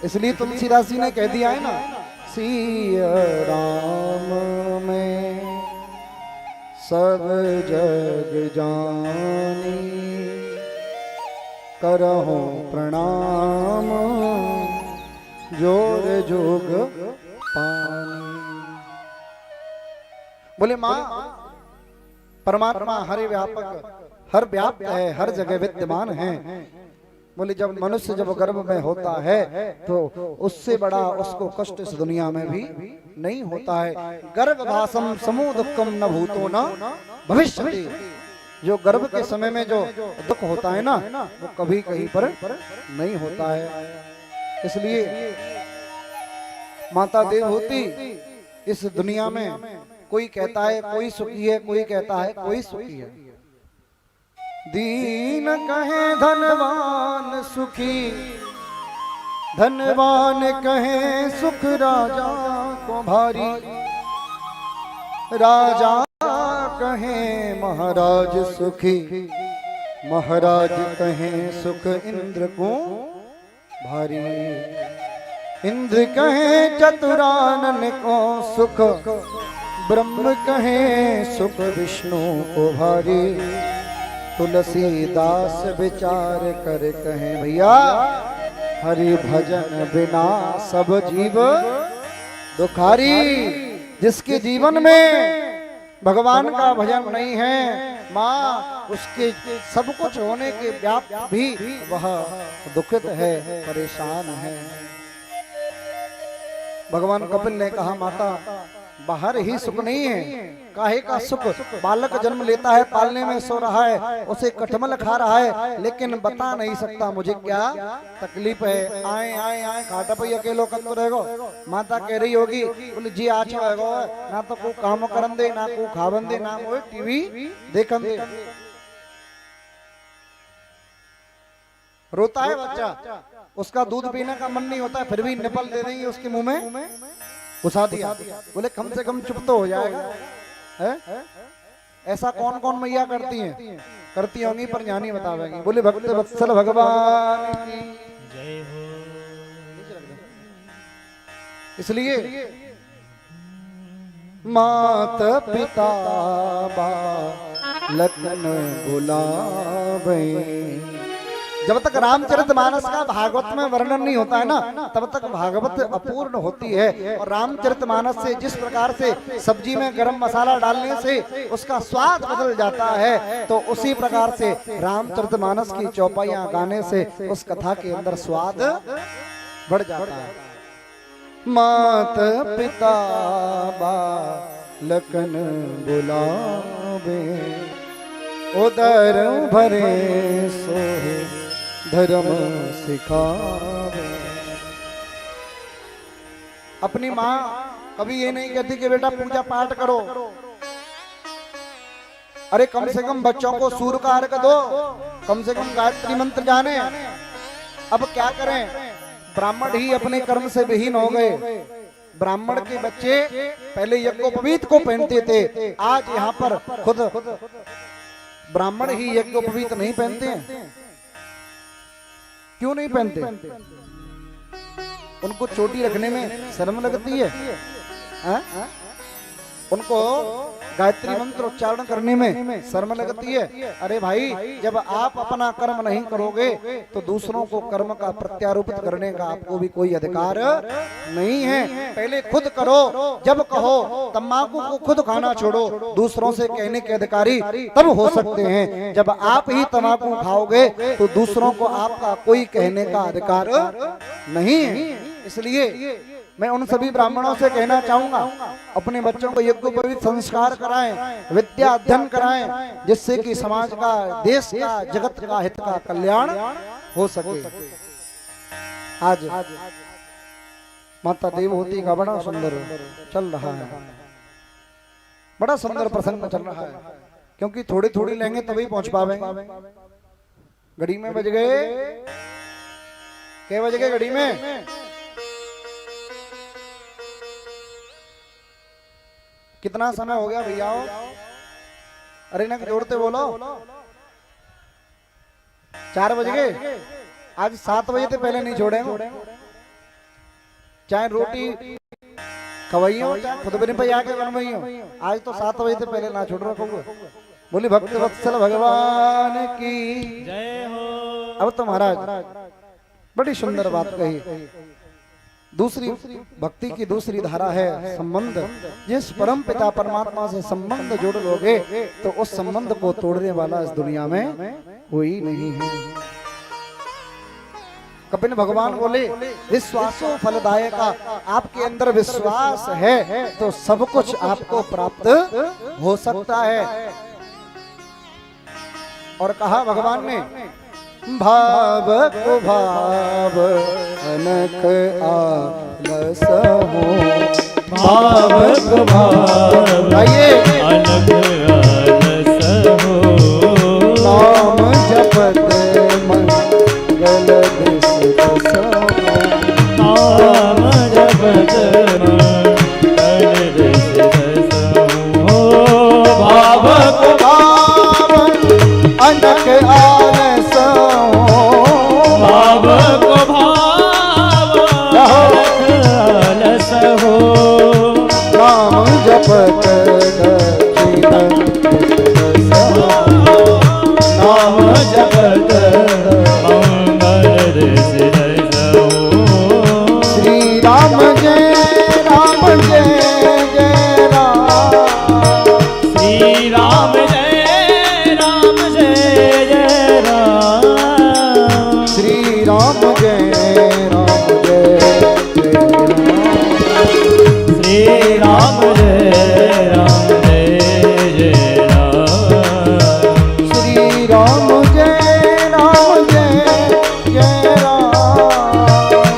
इसलिए तुलसीदास जी ने कह दिया है ना, सिया राम में सब जग जानी, करहु प्रणाम जोर जोग पानी। बोले मां परमात्मा हरि व्यापक, हर व्याप्त है, हर जगह विद्यमान है। बोले जब मनुष्य जब गर्भ में होता है तो उससे बड़ा उसको कष्ट इस दुनिया में भी नहीं होता है। गर्भभासम समो दुखम न भूतो न भविष्यति। जो गर्भ के समय में जो दुख होता है ना वो कभी कहीं पर नहीं होता है। इसलिए माता देवहूति इस दुनिया में कोई कहता है कोई सुखी है, कोई कहता है कोई सुखी है। दीन कहे धनवान सुखी, धनवान कहे सुख राजा को भारी, राजा कहे महाराज सुखी, महाराज कहे सुख इंद्र को भारी। इंद्र कहे चतुरानन को सुख, ब्रह्म कहे सुख विष्णु को भारी। तुलसीदास विचार कर कहे भैया, हरि भजन बिना सब जीव दुखारी। जिसके जीवन में भगवान का भजन नहीं है माँ, उसके सब कुछ होने के व्याप्त भी वह दुखित है, परेशान है। भगवान कपिल ने कहा माता बाहर ही सुख नहीं है, काहे का सुख। बालक जन्म लेता है, पालने में सो रहा है, उसे कठमल खा रहा है, लेकिन बता नहीं सकता मुझे क्या तकलीफ है। आए आए आए खाटा पे अकेलो कत रहेगो। माता कह रही होगी बोले जी आज आएगो, ना तो को काम करन दे, ना को खावन दे, ना वो टीवी देखन दे। रोता है बच्चा, उसका दूध पीने का मन नहीं होता है, फिर भी निपल दे देंगे उसके मुंह में घुसा दिया। बोले कम से कम चुप तो हो जाएगा है? ऐसा कौन कौन मैया करती हैं? करती होंगी पर ज्ञानी बतावेंगी। बोले भक्त वत्सल भगवान की जय हो। इसलिए मात पिता बालकन बुलावे। जब तक रामचरितमानस का भागवत में वर्णन नहीं होता है ना, तब तक भागवत अपूर्ण होती है। और रामचरितमानस से जिस प्रकार से सब्जी में गरम मसाला डालने से उसका स्वाद बदल जाता है, तो उसी प्रकार से रामचरितमानस की चौपाइयां गाने से उस कथा के अंदर स्वाद बढ़ जाता है। मात पिता बालकन बुलावे, उदर भरे सोहे धर्म सिखावे। अपनी माँ कभी ये नहीं कहती कि बेटा पूजा पाठ करो, अरे कम से कम बच्चों को सूर्य का अर्घ दो, कम से कम गायत्री मंत्र जाने। अब क्या करें, ब्राह्मण ही अपने कर्म से विहीन हो गए। ब्राह्मण के बच्चे पहले यज्ञोपवीत को पहनते थे, आज यहाँ पर खुद ब्राह्मण ही यज्ञोपवीत नहीं पहनते हैं। क्यों नहीं पहनते? उनको चोटी रखने में शर्म लगती है, उनको गायत्री मंत्र उच्चारण करने में शर्म लगती है। अरे भाई, जब आप अपना कर्म नहीं करोगे तो दूसरों को कर्म का प्रत्यारोपित करने का आपको भी कोई अधिकार नहीं है। पहले खुद करो, जब कहो तंबाकू को खुद खाना छोड़ो, दूसरों से कहने के अधिकारी तब हो सकते हैं। जब आप ही तंबाकू खाओगे तो दूसरों को आपका कोई कहने का अधिकार नहीं है। इसलिए मैं उन सभी ब्राह्मणों से कहना चाहूंगा, अपने बच्चों को यज्ञोपवीत संस्कार कराएं, विद्या अध्ययन कराएं, जिससे कि समाज का, देश का, जगत का हित का कल्याण हो सके। आज माता देवहूति का बड़ा सुंदर चल रहा है, बड़ा सुंदर प्रसंग चल रहा है, क्योंकि थोड़ी थोड़ी लेंगे तभी पहुंच पावेंगे। घड़ी में बज गए, क्या बज गए घड़ी में? कितना समय हो गया भैया? अरे ना जोड़ते बोलो, 4 बज गए। आज 7 बजे से पहले नहीं छोड़ेंगे। चाहे रोटी खवाइयो, चाहे खुद बने पे आके बनवाइयो, आज तो 7 बजे से पहले ना छोड़ रखो। बोली भक्त वत्सल भगवान की जय हो। अब तो महाराज बड़ी सुंदर बात कही। दूसरी भक्ति की दूसरी धारा है संबंध। जिस परम पिता परमात्मा से संबंध जोड़ लोगे तो उस संबंध को तोड़ने वाला इस दुनिया में कोई नहीं है। कपिल भगवान बोले विश्वासो फलदायका, आपके अंदर विश्वास है तो सब कुछ आपको प्राप्त हो सकता है। और कहा भगवान ने, भाव को भाव अनक आलस हो, भाव को भाव आइए अलग आलस हो, नाम जपत मंगल दिस बस हो। राम जय राम जय जय राम। श्री राम जय राम जय जय राम। श्री राम जय राम जय जय राम।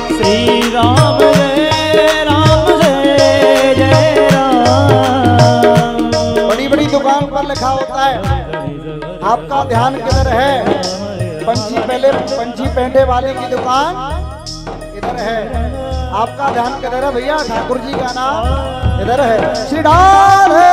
श्री राम जय राम जय जय राम। बड़ी बड़ी दुकान पर लिखा होता है, आपका ध्यान किधर है? पंची पहनने वाले की दुकान इधर है, आपका ध्यान किधर है भैया? ठाकुर जी का नाम इधर है, श्री राधे।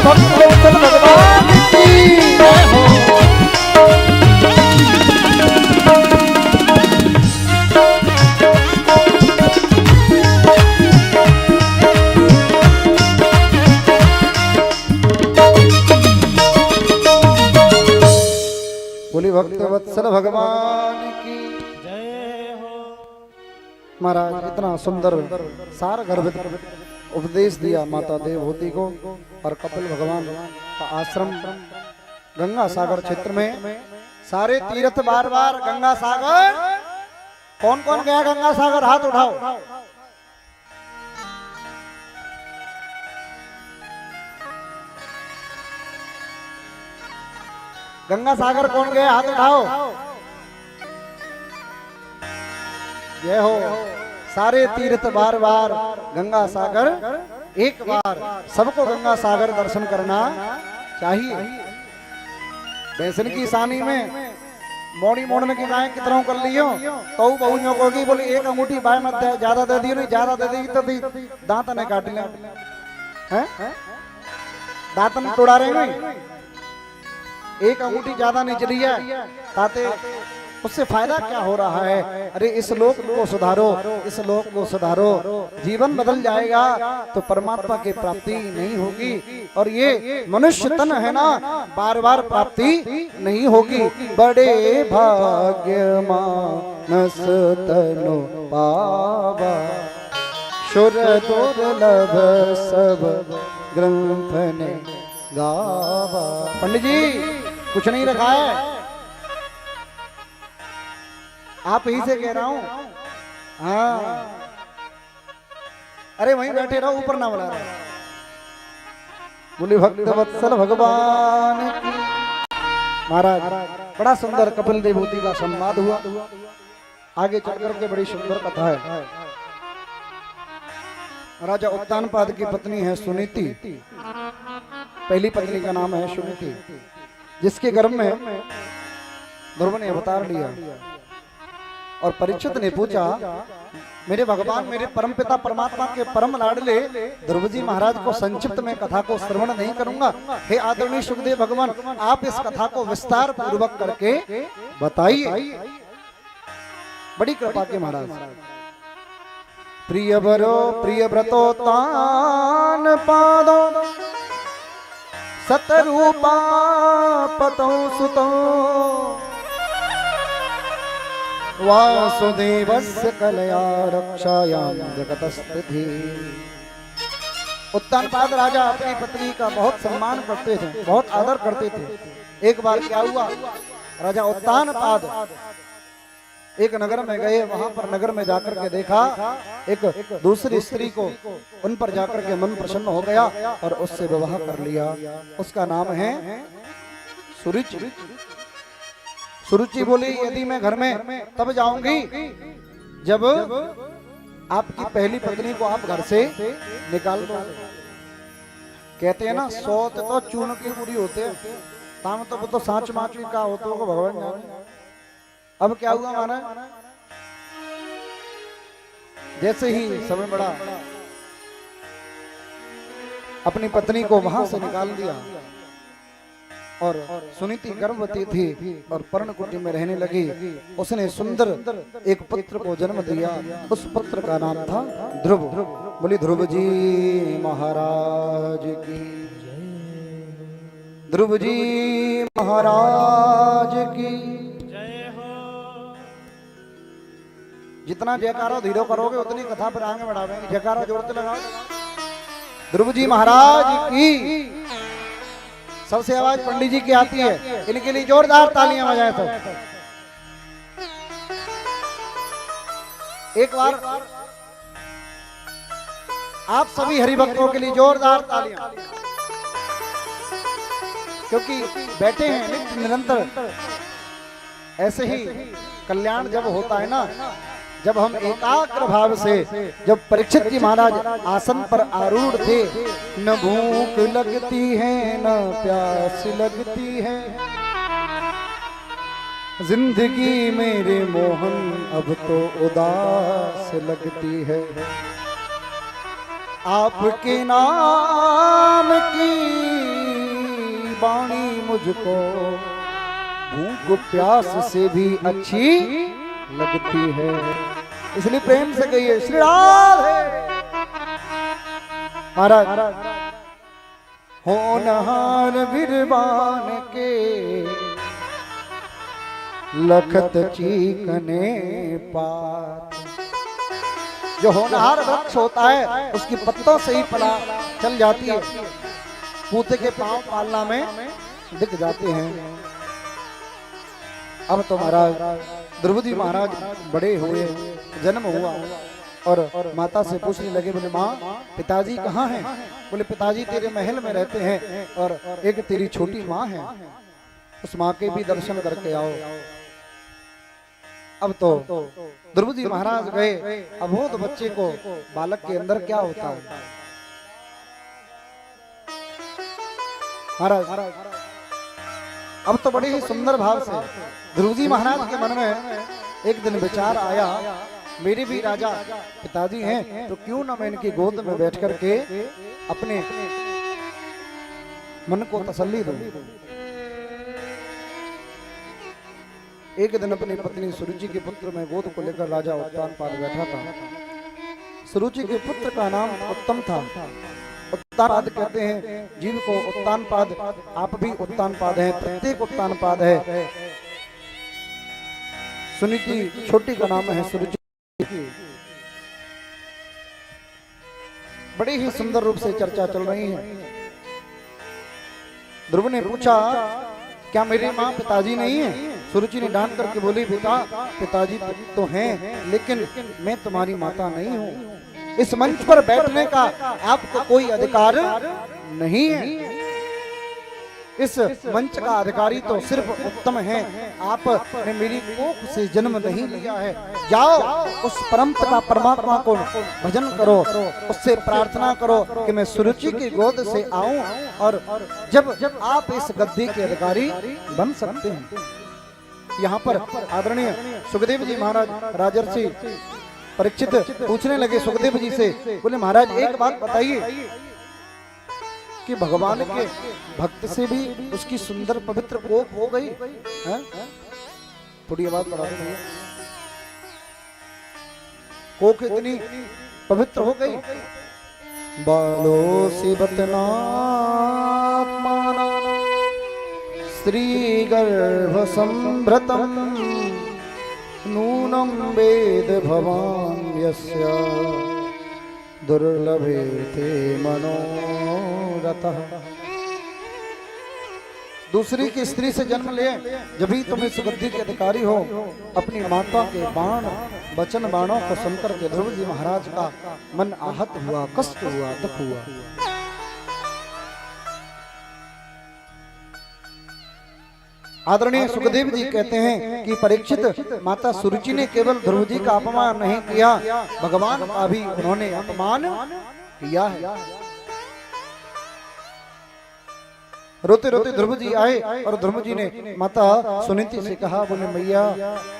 भक्तवत्सल भगवान की जय हो। बोली भक्तवत्सल भगवान की जय हो। महाराज इतना सुंदर सार गर्भित उपदेश दिया माता देवहूति को, और कपिल भगवान का आश्रम गंगा सागर क्षेत्र में। सारे तीर्थ बार बार गंगा सागर। कौन कौन गया गंगा सागर? हाथ उठाओ। गंगा सागर कौन गया? हाथ उठाओ। जय हो। सारे तीर्थ बार बार गंगा सागर, एक बार सबको गंगा सागर दर्शन करना चाहिए। बेसन की सानी में मोड़ी मोड़ने की गाय कितनों कर लियो तो बहु को की बोली एक अंगूठी बाय मत दे, ज्यादा दे दियो, नहीं ज्यादा दे दी तो दांत ने काट लिया हैं, दांत ने तोड़ा रहे। एक अंगूठी ज्यादा नहीं चली है ताते उससे फायदा क्या हो रहा है? अरे इस लोक को सुधारो, इस लोक को सुधारो, जीवन बदल जाएगा तो परमात्मा की प्राप्ति नहीं होगी। और ये मनुष्य तन है ना, बार बार प्राप्ति नहीं होगी। बड़े भाग्य मानस तनु पावा, शुर दुर्लभ सब ग्रंथ ने गावा। पंडित जी कुछ नहीं रखा है, आप ही से कह रहा हूं। हाँ अरे वहीं बैठे रहो, ऊपर ना बुला रहा। बोले भक्तवत्सल भगवान की। महाराज बड़ा सुंदर कपिल देवहूति का संवाद हुआ। आगे चल करके बड़ी सुंदर कथा है। राजा उत्तानपाद की पत्नी है सुनीति, पहली पत्नी का नाम है सुनीति, जिसके गर्भ में ध्रुव ने अवतार लिया। और परीक्षित ने पूछा, मेरे भगवान, मेरे परमपिता परमात्मा के परम लाडले ध्रुव जी महाराज को संक्षिप्त में कथा को श्रवण नहीं करूंगा। हे आदरणीय सुखदेव भगवान, आप इस कथा को विस्तार पूर्वक करके बताइए। बड़ी कृपा के महाराज। प्रिय वरो प्रिय व्रतो तान पादो, सतरूपा पतो सुतो, वासुदेवस्य कलया रक्षायां जगतस्थिति। उत्तानपाद राजा अपनी पत्नी का बहुत सम्मान करते थे, बहुत आदर करते थे। एक बार क्या हुआ, राजा उत्तानपाद एक नगर में गए। वहां पर नगर में जाकर के देखा एक दूसरी स्त्री को, उन पर जाकर के मन प्रसन्न हो गया और उससे विवाह कर लिया। उसका नाम है सुरुचि। सुरुचि बोली, यदि मैं घर में तब जाऊंगी जब आपकी पहली पत्नी को आप घर से निकाल दो। कहते हैं ना, सौत तो चूर्ण की पूरी होते हैं, ताम तो सांच माच का होते हो भगवान जाने। अब क्या हुआ माना, जैसे ही समय बढ़ा अपनी पत्नी को वहां से निकाल दिया। और सुनीति गर्भवती थी और पर्णकुटी में रहने लगी। उसने सुंदर एक पुत्र को जन्म दिया। उस पुत्र का नाम था ध्रुव। बोली ध्रुव जी महाराज की, ध्रुव जी महाराज की। जितना जयकारा धीरे करोगे उतनी कथा पर आगे बढ़ावेंगे। जयकारा जोड़ते लगाओ। ध्रुव जी महाराज की। सबसे आवाज पंडित जी की आती है, इनके लिए जोरदार तालियां बजाएं। तो एक बार आप सभी हरिभक्तों के लिए जोरदार तालियां, क्योंकि बैठे हैं नित्य निरंतर। ऐसे ही कल्याण जब होता है ना, जब हम एकाग्र भाव से, जब परीक्षित जी महाराज आसन पर आरूढ़ थे, न भूख लगती है न प्यास लगती है, जिंदगी मेरे मोहन अब तो उदास लगती है, आपके नाम की वाणी मुझको भूख प्यास से भी अच्छी लगती है। इसलिए प्रेम से कहिए श्री राधे। महाराज होनहार बिरबान के लखत चीकने पात। जो होनहार वृक्ष होता है उसकी पत्तों से ही पला चल जाती है, पूते के पांव पालना में दिख जाते हैं। अब तो महाराज ध्रुव जी महाराज बड़े हुए, जन्म हुआ और माता से पूछने लगे, बोले माँ पिताजी कहाँ हैं? बोले पिताजी तेरे महल में रहते हैं और एक तेरी छोटी माँ है, उस माँ के भी दर्शन करके आओ। अब तो ध्रुव जी महाराज गए। अबोध बच्चे को, बालक के अंदर क्या होता है महाराज, अब तो बड़े ही सुंदर भाव से ध्रुव जी महाराज के मन में एक दिन विचार आया, मेरे भी राजा पिताजी हैं तो क्यों ना मैं इनकी गोद में बैठ करके अपने मन को तसल्ली दूं। एक दिन अपनी पत्नी सुरुचि के पुत्र में गोद को लेकर राजा उत्तानपाद बैठा था। सुरुचि के पुत्र का नाम उत्तम था। उत्तानपाद कहते हैं जीव को उत्तानपाद, आप भी उत्तानपाद हैं, प्रत्येक उत्तानपाद है। सुनीति छोटी का नाम है सुरुचि। बड़ी ही सुंदर रूप से चर्चा चल रही है। ध्रुव ने पूछा क्या मेरे माँ पिताजी नहीं है? सुरुचि ने डांट करके बोली बेटा पिताजी तो हैं लेकिन मैं तुम्हारी माता नहीं हूँ। इस मंच पर बैठने का आपको कोई अधिकार नहीं है। इस मंच का अधिकारी तो सिर्फ उत्तम है। आपने मेरी कोख से जन्म नहीं लिया है। जाओ उस परम पिता परमात्मा को भजन करो, उससे प्रार्थना करो कि मैं सुरुचि की गोद से आऊं और जब आप इस गद्दी के अधिकारी बन सकते हैं। यहाँ पर आदरणीय सुखदेव जी महाराज राजर्षि परीक्षित पूछने लगे सुखदेव जी से, बोले महाराज एक बात बताइए कि भगवान के भक्त से भी उसकी सुंदर पवित्र कोख हो गई है? थोड़ी आवाज बढ़ा दो भैया। कोख इतनी पवित्र हो गई। बालो सिबतना श्री गर्भ संभृतम नूनम वेद भवान यस्य दुर्लभे ते मनोरथः। दूसरी की स्त्री से जन्म ले जब भी तुम इस गद्दी के अधिकारी हो। अपनी माता के बाण वचन बाणों को सुनकर के ध्रुव जी महाराज का मन आहत हुआ, कष्ट हुआ, दुख हुआ। आदरणीय सुखदेव जी कहते हैं कि परीक्षित माता सुरुचि ने केवल ध्रुव जी का अपमान नहीं किया, भगवान का भी उन्होंने अपमान किया है। रोते रोते ध्रुव जी आए और ध्रुव जी ने माता सुनीति से कहा, बोले मैया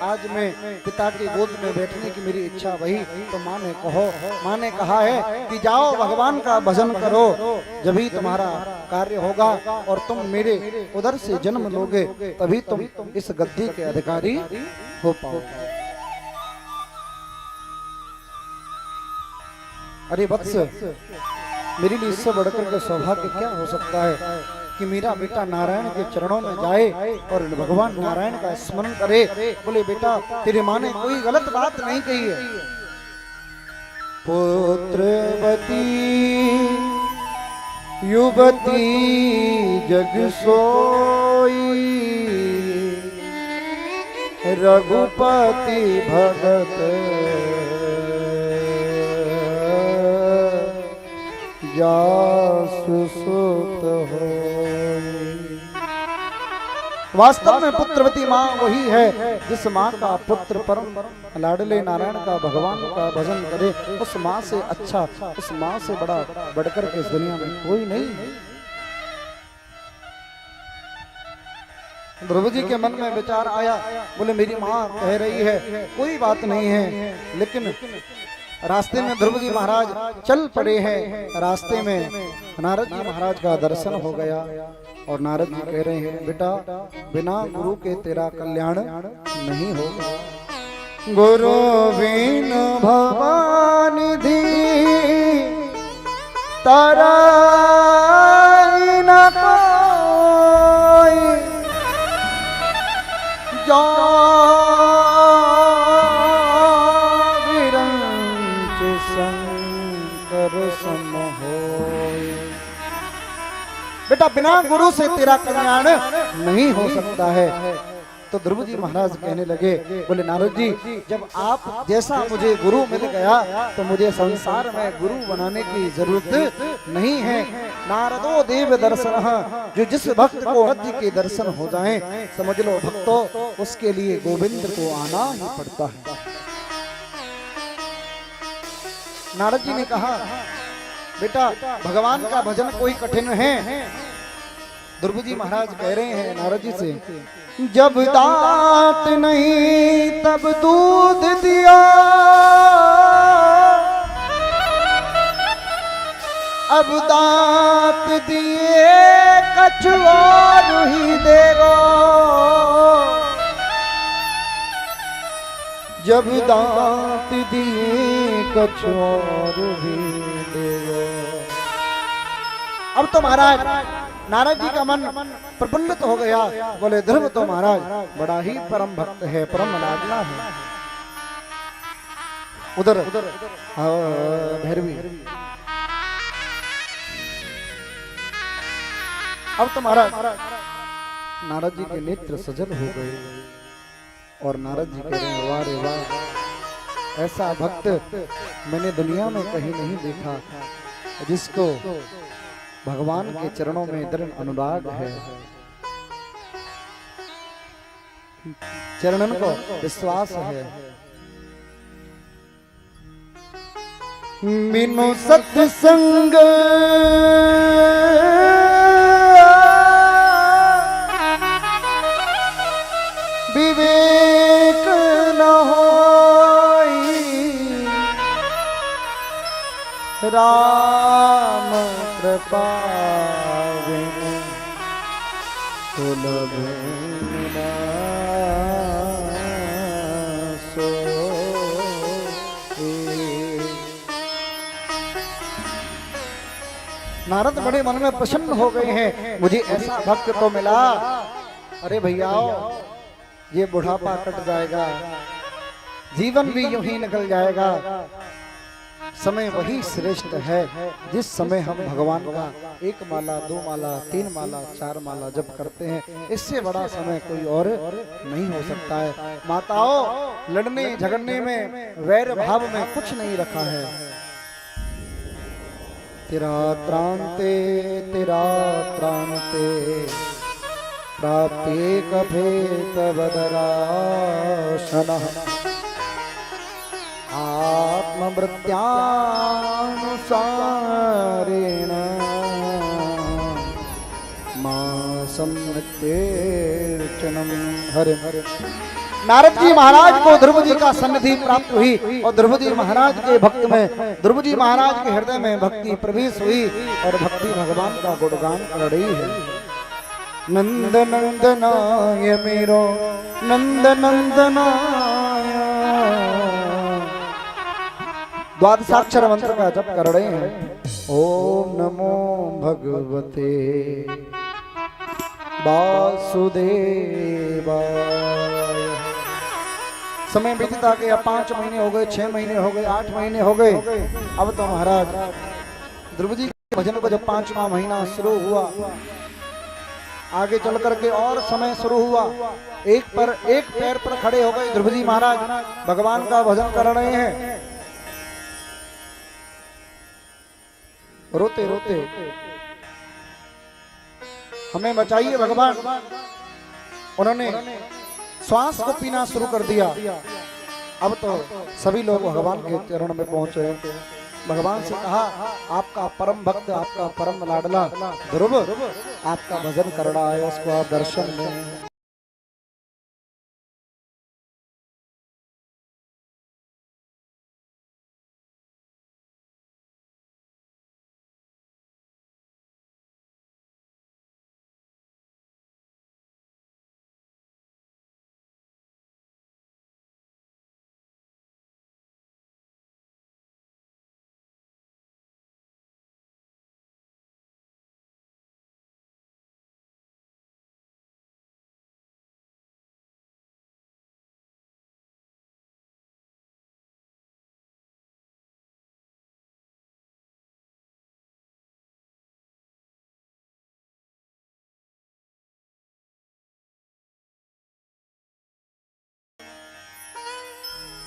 आज मैं पिता की गोद में बैठने की मेरी इच्छा वही तो माँ ने कहो। माँ ने कहा है कि जाओ भगवान का भजन करो, जब ही तुम्हारा कार्य होगा और तुम मेरे उधर से जन्म लोगे तभी तुम इस गद्दी के अधिकारी हो पाओगे। अरे वत्स, मेरे लिए इससे बढ़कर के सौभाग्य क्या हो सकता है कि मेरा बेटा नारायण के चरणों में जाए और भगवान नारायण का स्मरण करे। बोले बेटा तेरी माँ ने कोई गलत बात नहीं कही है। पुत्रवती युवती जग सोई, रघुपति भगत जासु सुत होई। वास्तव में पुत्रवती माँ वही है जिस माँ का पुत्र परम लाडले नारायण का भगवान का भजन करे। उस माँ से अच्छा, उस माँ से बड़ा बढ़कर के इस दुनिया में कोई नहीं है। ध्रुव जी के मन में विचार आया, बोले मेरी माँ कह रही है कोई बात नहीं है, लेकिन रास्ते में ध्रुव जी महाराज चल पड़े हैं। रास्ते में नारद जी महाराज का दर्शन हो गया और नारद जी कह रहे हैं बेटा बिना गुरु के तेरा कल्याण नहीं होगा। गुरु बिन भवानिधि तारा न कोई, जो बेटा बिना गुरु से तेरा कल्याण नहीं हो सकता है। तो ध्रुव जी महाराज कहने लगे, बोले नारद जी जब आप जैसा मुझे गुरु मिल गया तो मुझे संसार में गुरु बनाने की जरूरत नहीं है। नारदो देव दर्शन, जो जिस भक्त को हज के दर्शन हो जाएं, समझ लो भक्तों उसके लिए गोविंद को आना ही पड़ता है। नारद जी ने कहा बेटा भगवान का भजन कोई कठिन है। ध्रुव जी महाराज कह रहे हैं नारद जी से, जब दांत नहीं तब दूध दिया, अब दांत दिए कछु और ही देगा। जब दांत दिए कछु और भी देगा। अब तो महाराज नारद जी का मन प्रफुल्लित हो गया। बोले ध्रुव तो महाराज बड़ा ही परम भक्त है, परम लाडला है। उधर भैरवी, अब तो महाराज नारद जी के नेत्र सजल हो गए और नारद जी कह रहे हैं वाह रे वाह, ऐसा भक्त मैंने दुनिया में कहीं नहीं देखा जिसको भगवान के चरणों में दृढ़ अनुराग है, चरणन को विश्वास है। बिनु सत्संग विवेक न होई, राम कृपा बिनु सुलभ न सोई। नारद बड़े मन में प्रसन्न हो गए हैं, मुझे ऐसा भक्त तो मिला। अरे भैया ये बुढ़ापा कट जाएगा, जीवन भी यूं ही निकल जाएगा। समय वही श्रेष्ठ है जिस समय हम भगवान का 1 माला 2 माला 3 माला 4 माला जप करते हैं। इससे बड़ा समय कोई और नहीं हो सकता है। माताओं लड़ने झगड़ने में, वैर भाव में कुछ नहीं रखा है। तेरा त्रांते प्राप्ति कभेत बदराशनः, आत्मवृत्त्यानुसारेण मां सम्यक्तेर्चनम हरे हरे। नारद जी महाराज को ध्रुव जी का सन्निधि प्राप्त हुई और ध्रुव जी महाराज के भक्त में, ध्रुव जी महाराज के हृदय में भक्ति प्रवेश हुई और भक्ति भगवान का गुणगान कर रही है। नंद नंदनाय मेरो नंद नंदनाय, द्वादशाक्षर मंत्र का जप कर रहे हैं। ओम नमो भगवते वासुदेवाय। समय बीतता गया, 5 महीने हो गए, 6 महीने हो गए, 8 महीने हो गए। अब तो महाराज ध्रुव जी के भजन को जब 5वां महीना शुरू हुआ, आगे चल करके और समय शुरू हुआ। एक पैर पर खड़े हो गए ध्रुव जी महाराज, भगवान का भजन कर रहे हैं। रोते रोते हमें बचाइए भगवान। उन्होंने श्वास को पीना शुरू कर दिया। अब तो सभी लोग भगवान के चरण में पहुंचे। भगवान से कहा, आपका परम भक्त, आपका परम लाडला ध्रुव आपका भजन कर रहा है, उसको आप दर्शन दें।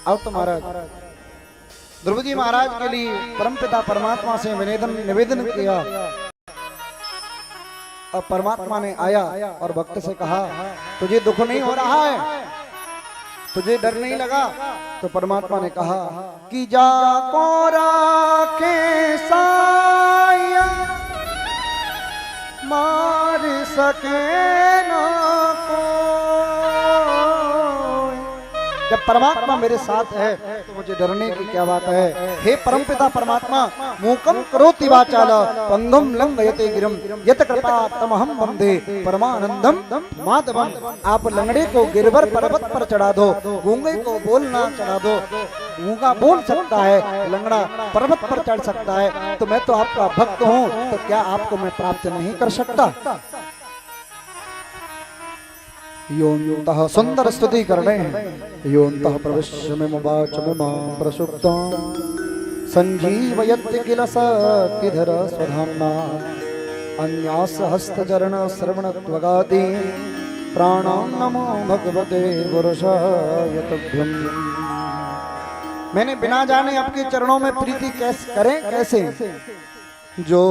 अब तो महाराज ध्रुव जी महाराज के लिए परमपिता परमात्मा से निवेदन किया और परमात्मा ने आया और भक्त से कहा, तुझे दुख नहीं हो रहा है, तुझे डर नहीं लगा? तो परमात्मा ने कहा कि जा को राखे साया मार सके ना को। जब परमात्मा मेरे साथ है तो मुझे डरने की क्या बात है। हे परमपिता परमात्मा, मूकं करोति वाचाल पंगुम लंघयते गिरम यत कृपा तमहम वंदे परमानंदम माधवम। आप लंगड़े को गिरवर पर्वत पर चढ़ा दो, गूंगे को बोलना चढ़ा दो। गूंगा बोल सकता है, लंगड़ा पर्वत पर चढ़ सकता है, तो मैं तो आपका भक्त हूँ, तो क्या आपको मैं प्राप्त नहीं कर सकता? योऽन्तः सुंदर स्तुति कर रहे हैं। योऽन्तः प्रविश्य में वाच में मां प्रसुप्तां संजीवयति किल सतिधर स्वधाम्ना अन्यास हस्तचरण श्रवणत्वगादि प्राणां नमो भगवते पुरुषाय तुभ्यम्। मैंने बिना जाने आपके चरणों में प्रीति कैसे करें, कैसे? जो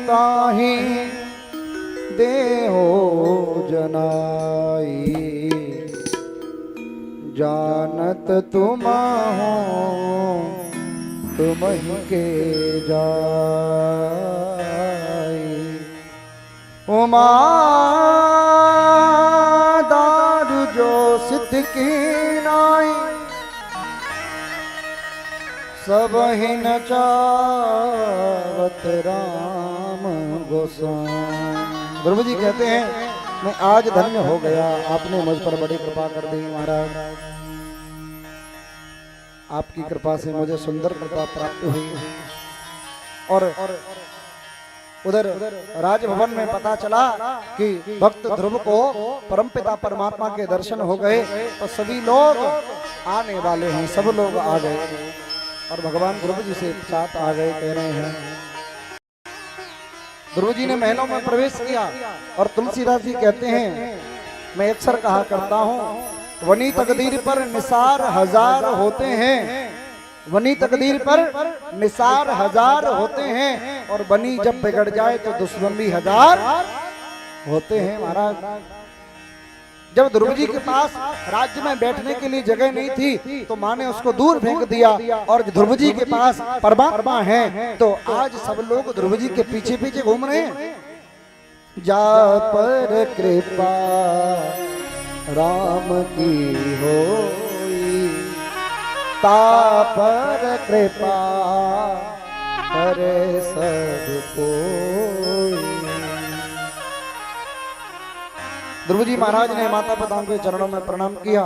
ताहि देहो जनाई जानत तुम हो तुम ही के जाई। उमा दारू जो सिद्ध की नाई सब ही न चावत राम गोसाई। ध्रुव जी कहते हैं, मैं आज धन्य हो गया, आपने मुझ पर बड़ी कृपा कर दी महाराज। आपकी कृपा से मुझे सुंदर कृपा प्राप्त हुई। और उधर राजभवन में पता चला कि भक्त ध्रुव को परमपिता परमात्मा के दर्शन हो गए, तो सभी लोग आने वाले हैं, सब लोग आ गए और भगवान ध्रुव जी से साथ आ गए। कह रहे हैं ध्रुव जी ने महलों में प्रवेश किया और तुलसीदास जी कहते हैं, मैं अक्सर कहा करता हूँ, वनी तकदीर पर निसार हजार होते हैं, वनी तकदीर पर निसार हजार होते हैं, और बनी जब बिगड़ जाए तो दुश्मन भी हजार होते हैं। महाराज, जब ध्रुव जी के पास राज्य में बैठने के लिए जगह नहीं थी तो माँ ने उसको दूर फेंक दिया, और ध्रुव जी के पास परमात्मा है तो आज सब लोग ध्रुव जी के पीछे पीछे घूम रहे हैं। जा पर कृपा राम की होई, ता पर कृपा करे सब कोई। ध्रुव जी महाराज ने माता पिताओं के चरणों में प्रणाम किया।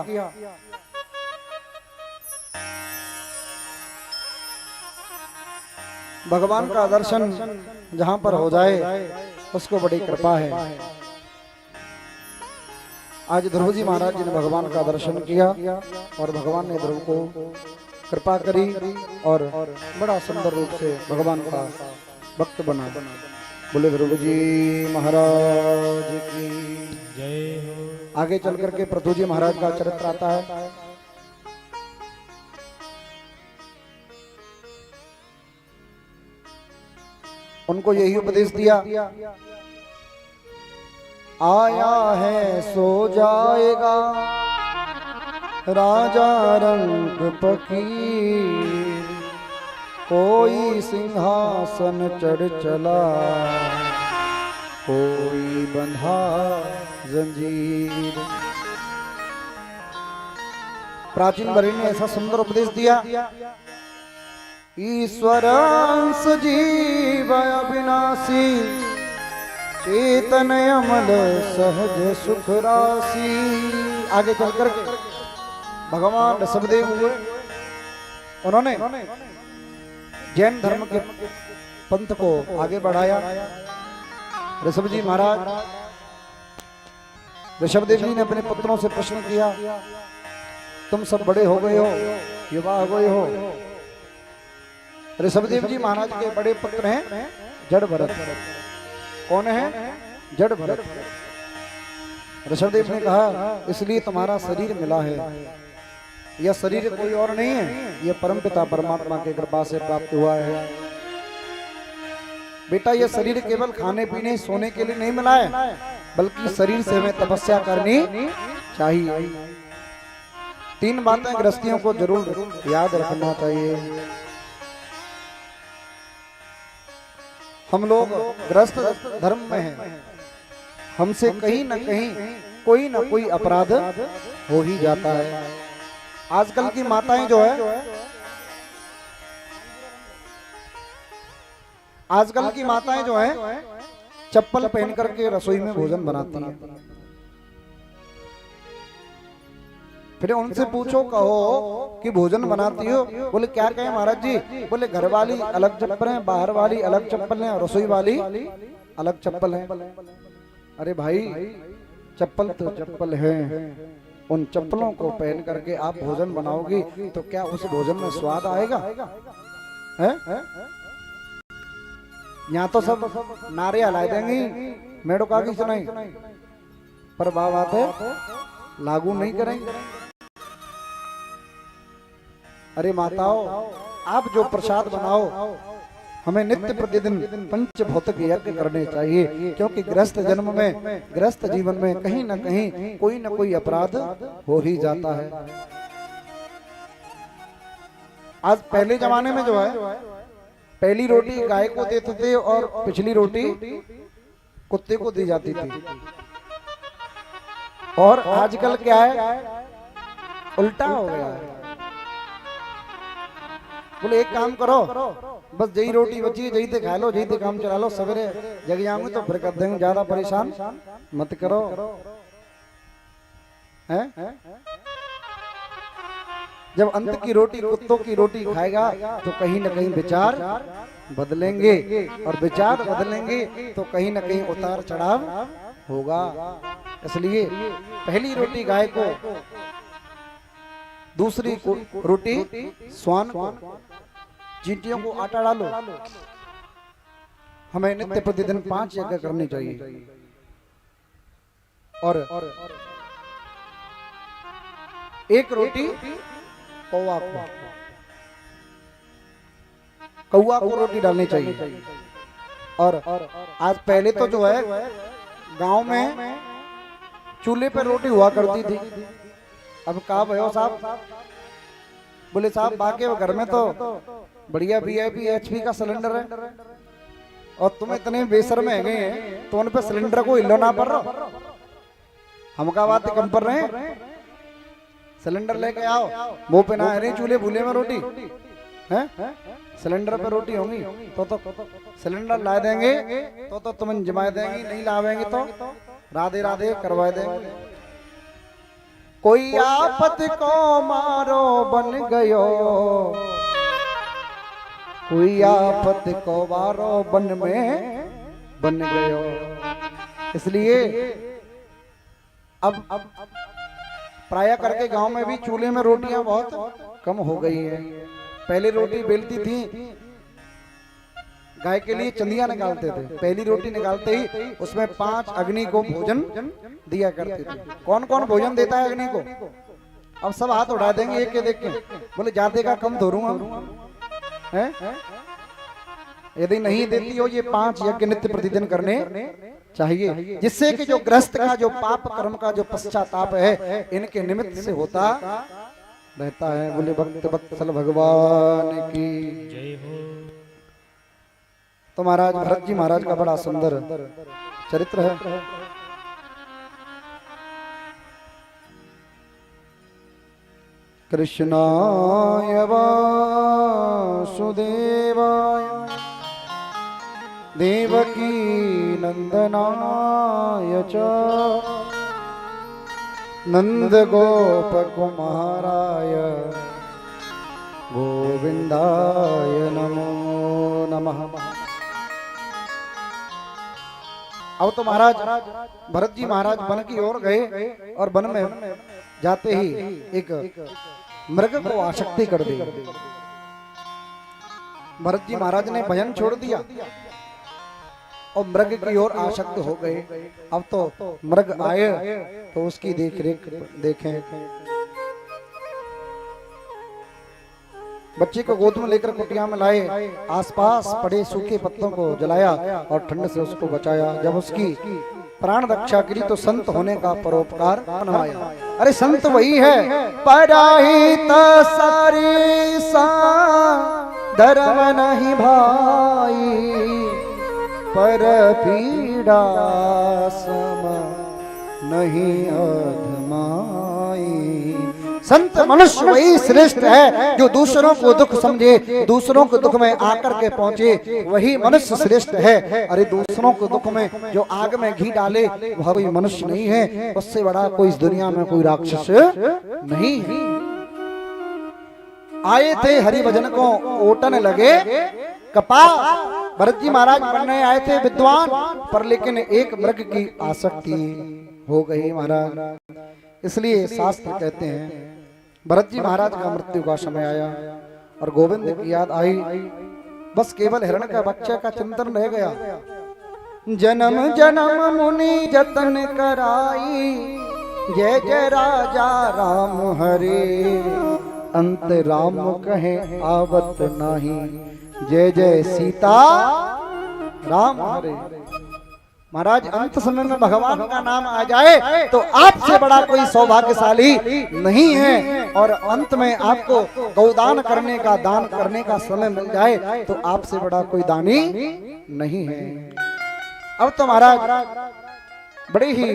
भगवान का दर्शन जहां पर हो जाए उसको बड़ी कृपा है। आज ध्रुव जी महाराज जी ने भगवान का दर्शन किया और भगवान ने ध्रुव को कृपा करी और बड़ा सुंदर रूप से भगवान का भक्त बना। बोले ध्रुव जी महाराज की जय हो। आगे चल करके पृथु जी महाराज का चरित्र आता है। उनको यही उपदेश दिया, आया है सो जाएगा राजा रंग फकीर, कोई सिंहासन चढ़ चला कोई बंधा जंजीर। प्राचीन वरी ने ऐसा सुंदर उपदेश दिया, ईश्वर अंश जीव अविनाशी, चेतन अमल सहज सुख राशि। आगे चल करके भगवान ऋषभदेव हुए, उन्होंने जैन धर्म के पंथ को आगे बढ़ाया। ऋषभ जी महाराज, ऋषभदेव जी ने अपने पुत्रों से प्रश्न किया, तुम सब बड़े हो गए हो, युवा हो गए हो। ऋषभदेव जी महाराज के बड़े पुत्र हैं जड़ भरत। कौन है? जड़ भरत। ऋषभदेव ने कहा, इसलिए तुम्हारा शरीर मिला है, यह शरीर कोई और नहीं है, यह परमपिता परमात्मा की कृपा से प्राप्त हुआ है। बेटा, यह शरीर केवल खाने पीने सोने के लिए नहीं मिला है, बल्कि शरीर से हमें तपस्या करनी चाहिए। 3 बातें गृहस्थियों को जरूर याद रखना चाहिए। हम लोग गृहस्थ धर्म में हैं, हमसे कहीं न कहीं कोई न कोई अपराध हो ही जाता है। आजकल की माताएं जो है, आजकल की माताएं जो है चप्पल पहन करके रसोई में भोजन बनाती हैं। फिर उनसे पूछो, कहो कि भोजन बनाती हो, बोले क्या कहें महाराज जी, बोले घर वाली अलग चप्पल है, बाहर वाली अलग चप्पल है, रसोई वाली अलग चप्पल है। अरे भाई, चप्पल तो चप्पल है, उन चप्पलों को पहन करके आप भोजन बनाओगी तो क्या उस भोजन में स्वाद आएगा? है? यहाँ तो सब नारे हला देंगी, मेड़ो का की सुनाई, पर बात है लागू नहीं करेंगे। अरे माताओं, आप जो प्रसाद बनाओ, हमें नित्य प्रतिदिन पंचभौतिक यज्ञ करने चाहिए, क्योंकि गृहस्थ जन्म में, गृहस्थ जीवन में कहीं न कहीं कोई न कोई अपराध हो ही जाता है। आज पहले जमाने में जो है, पहली रोटी गाय को देते थे और पिछली रोटी कुत्ते को दी जाती थी। और आजकल क्या है, उल्टा हो गया है। बोले एक काम करो, बस जही रोटी बची है, जही ते खा लो, जही ते काम चला लो, सवेरे जग जाऊंगे तो फिर कर देंगे, ज्यादा परेशान मत करो। हैं? जब अंत की रोटी कुत्तों की रोटी खाएगा तो कहीं न कहीं विचार बदलेंगे, और विचार बदलेंगे तो कहीं न कहीं उतार चढ़ाव होगा। इसलिए पहली रोटी गाय को, दूसरी रोटी स्वान को, चींटियों को आटा डालो, हमें नित्य प्रतिदिन 5 यज्ञ करने चाहिए। और एक रोटी कौवा को रोटी डालनी चाहिए। और आज पहले तो जो है गांव में चूल्हे पर रोटी हुआ करती थी। अब कहा भयो साहब, बोले साहब बाकी घर में तो बढ़िया VIP HP का सिलेंडर है और तुम इतने बेसर में गए हैं तो उन पे सिलेंडर को हिलो ना पड़ रहा। हम का बात कम पर रहे हैं, सिलेंडर लेके आओ, मुंह पे ना रही चूल्हे भूले में रोटी है, सिलेंडर पे रोटी होगी तो सिलेंडर ला देंगे तो तुम जमा देंगे, नहीं लावेंगे तो राधे राधे करवा देंगे। कोई आफत को मारो बन गयो, कोई आफत को मारो बन में बन गयो। इसलिए अब प्राय करके गांव में भी चूल्हे में रोटियां बहुत कम हो गई हैं। पहले रोटी बेलती थी, गाय के लिए चंदिया निकालते थे, पहली रोटी निकालते ही उसमें 5 अग्नि को भोजन दिया करते थे। कौन कौन भोजन देता है अग्नि को? अब सब हाथ उठा देंगे एक के देख के, बोले जाते का कम धोरूंगा है। यदि नहीं देती हो ये 5 यज्ञ नित्य प्रतिदिन करने चाहिए, जिससे कि जो ग्रस्त का जो पाप कर्म का जो पश्चाताप है इनके निमित्त से होता रहता है। बोले भक्त वत्सल भगवान की जय हो। तो महाराज भरत जी महाराज का बड़ा सुंदर चरित्र है। कृष्णाय वासुदेवाय देवकी नंदनाय च नंद गोप कुमाराय गोविंदाय नमो नमः। अब तो महाराज भरत जी महाराज वन की ओर गए और वन में जाते ही एक मृग को आसक्ति कर दी। भरत जी महाराज ने भजन छोड़ दिया और मृग की ओर आसक्त हो गए। अब तो मृग आए तो उसकी देख रेख देखें। बच्चे को गोद में लेकर कुटिया में लाए, आसपास पड़े सूखे पत्तों को जलाया और ठंड से उसको बचाया। जब उसकी प्राण रक्षा करी तो संत होने का परोपकार बनवाया। अरे संत वही है, पराहित सारी सा धर्म नहीं भाई, पर पीड़ा सम नहीं अधमाई। संत मनुष्य वही श्रेष्ठ है जो दूसरों को दुख समझे, दूसरों के दुख में आकर के पहुंचे, वही मनुष्य श्रेष्ठ है। अरे दूसरों के दुख में जो आग में घी डाले वह कोई मनुष्य नहीं है, उससे बड़ा कोई इस दुनिया में कोई राक्षस नहीं है। आए थे हरि भजन को ओटन लगे कपास। भरत जी महाराज बनने आए थे विद्वान, पर लेकिन एक मृग की आसक्ति हो गई महाराज। इसलिए शास्त्र कहते हैं भरत जी महाराज का मृत्यु का समय आया और गोविंद की याद आई, बस केवल हिरण का बच्चे का चिंतन रह गया। जन्म जन्म मुनि जतन कराई, जय जय राजा राम हरे, अंत राम कहे आवत नाही, जय जय सीता राम हरे। महाराज अंत समय में भगवान का नाम आ जाए तो आपसे बड़ा कोई सौभाग्यशाली नहीं है, और अंत में आपको गौदान करने का दान करने का समय मिल जाए तो आपसे बड़ा कोई दानी नहीं है। अब तो महाराज बड़ी ही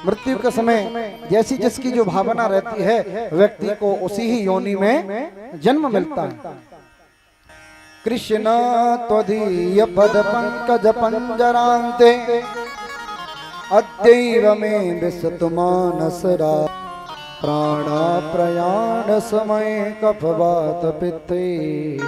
मृत्यु के समय जैसी जिसकी जो भावना रहती है व्यक्ति को उसी ही योनि में जन्म मिलता है। कृष्ण त्वदीय पद पंकज पंजरान्ते, अद्यैव मे विशतु मानसरा, प्राणा प्रयाण समय कफवात पित्ते।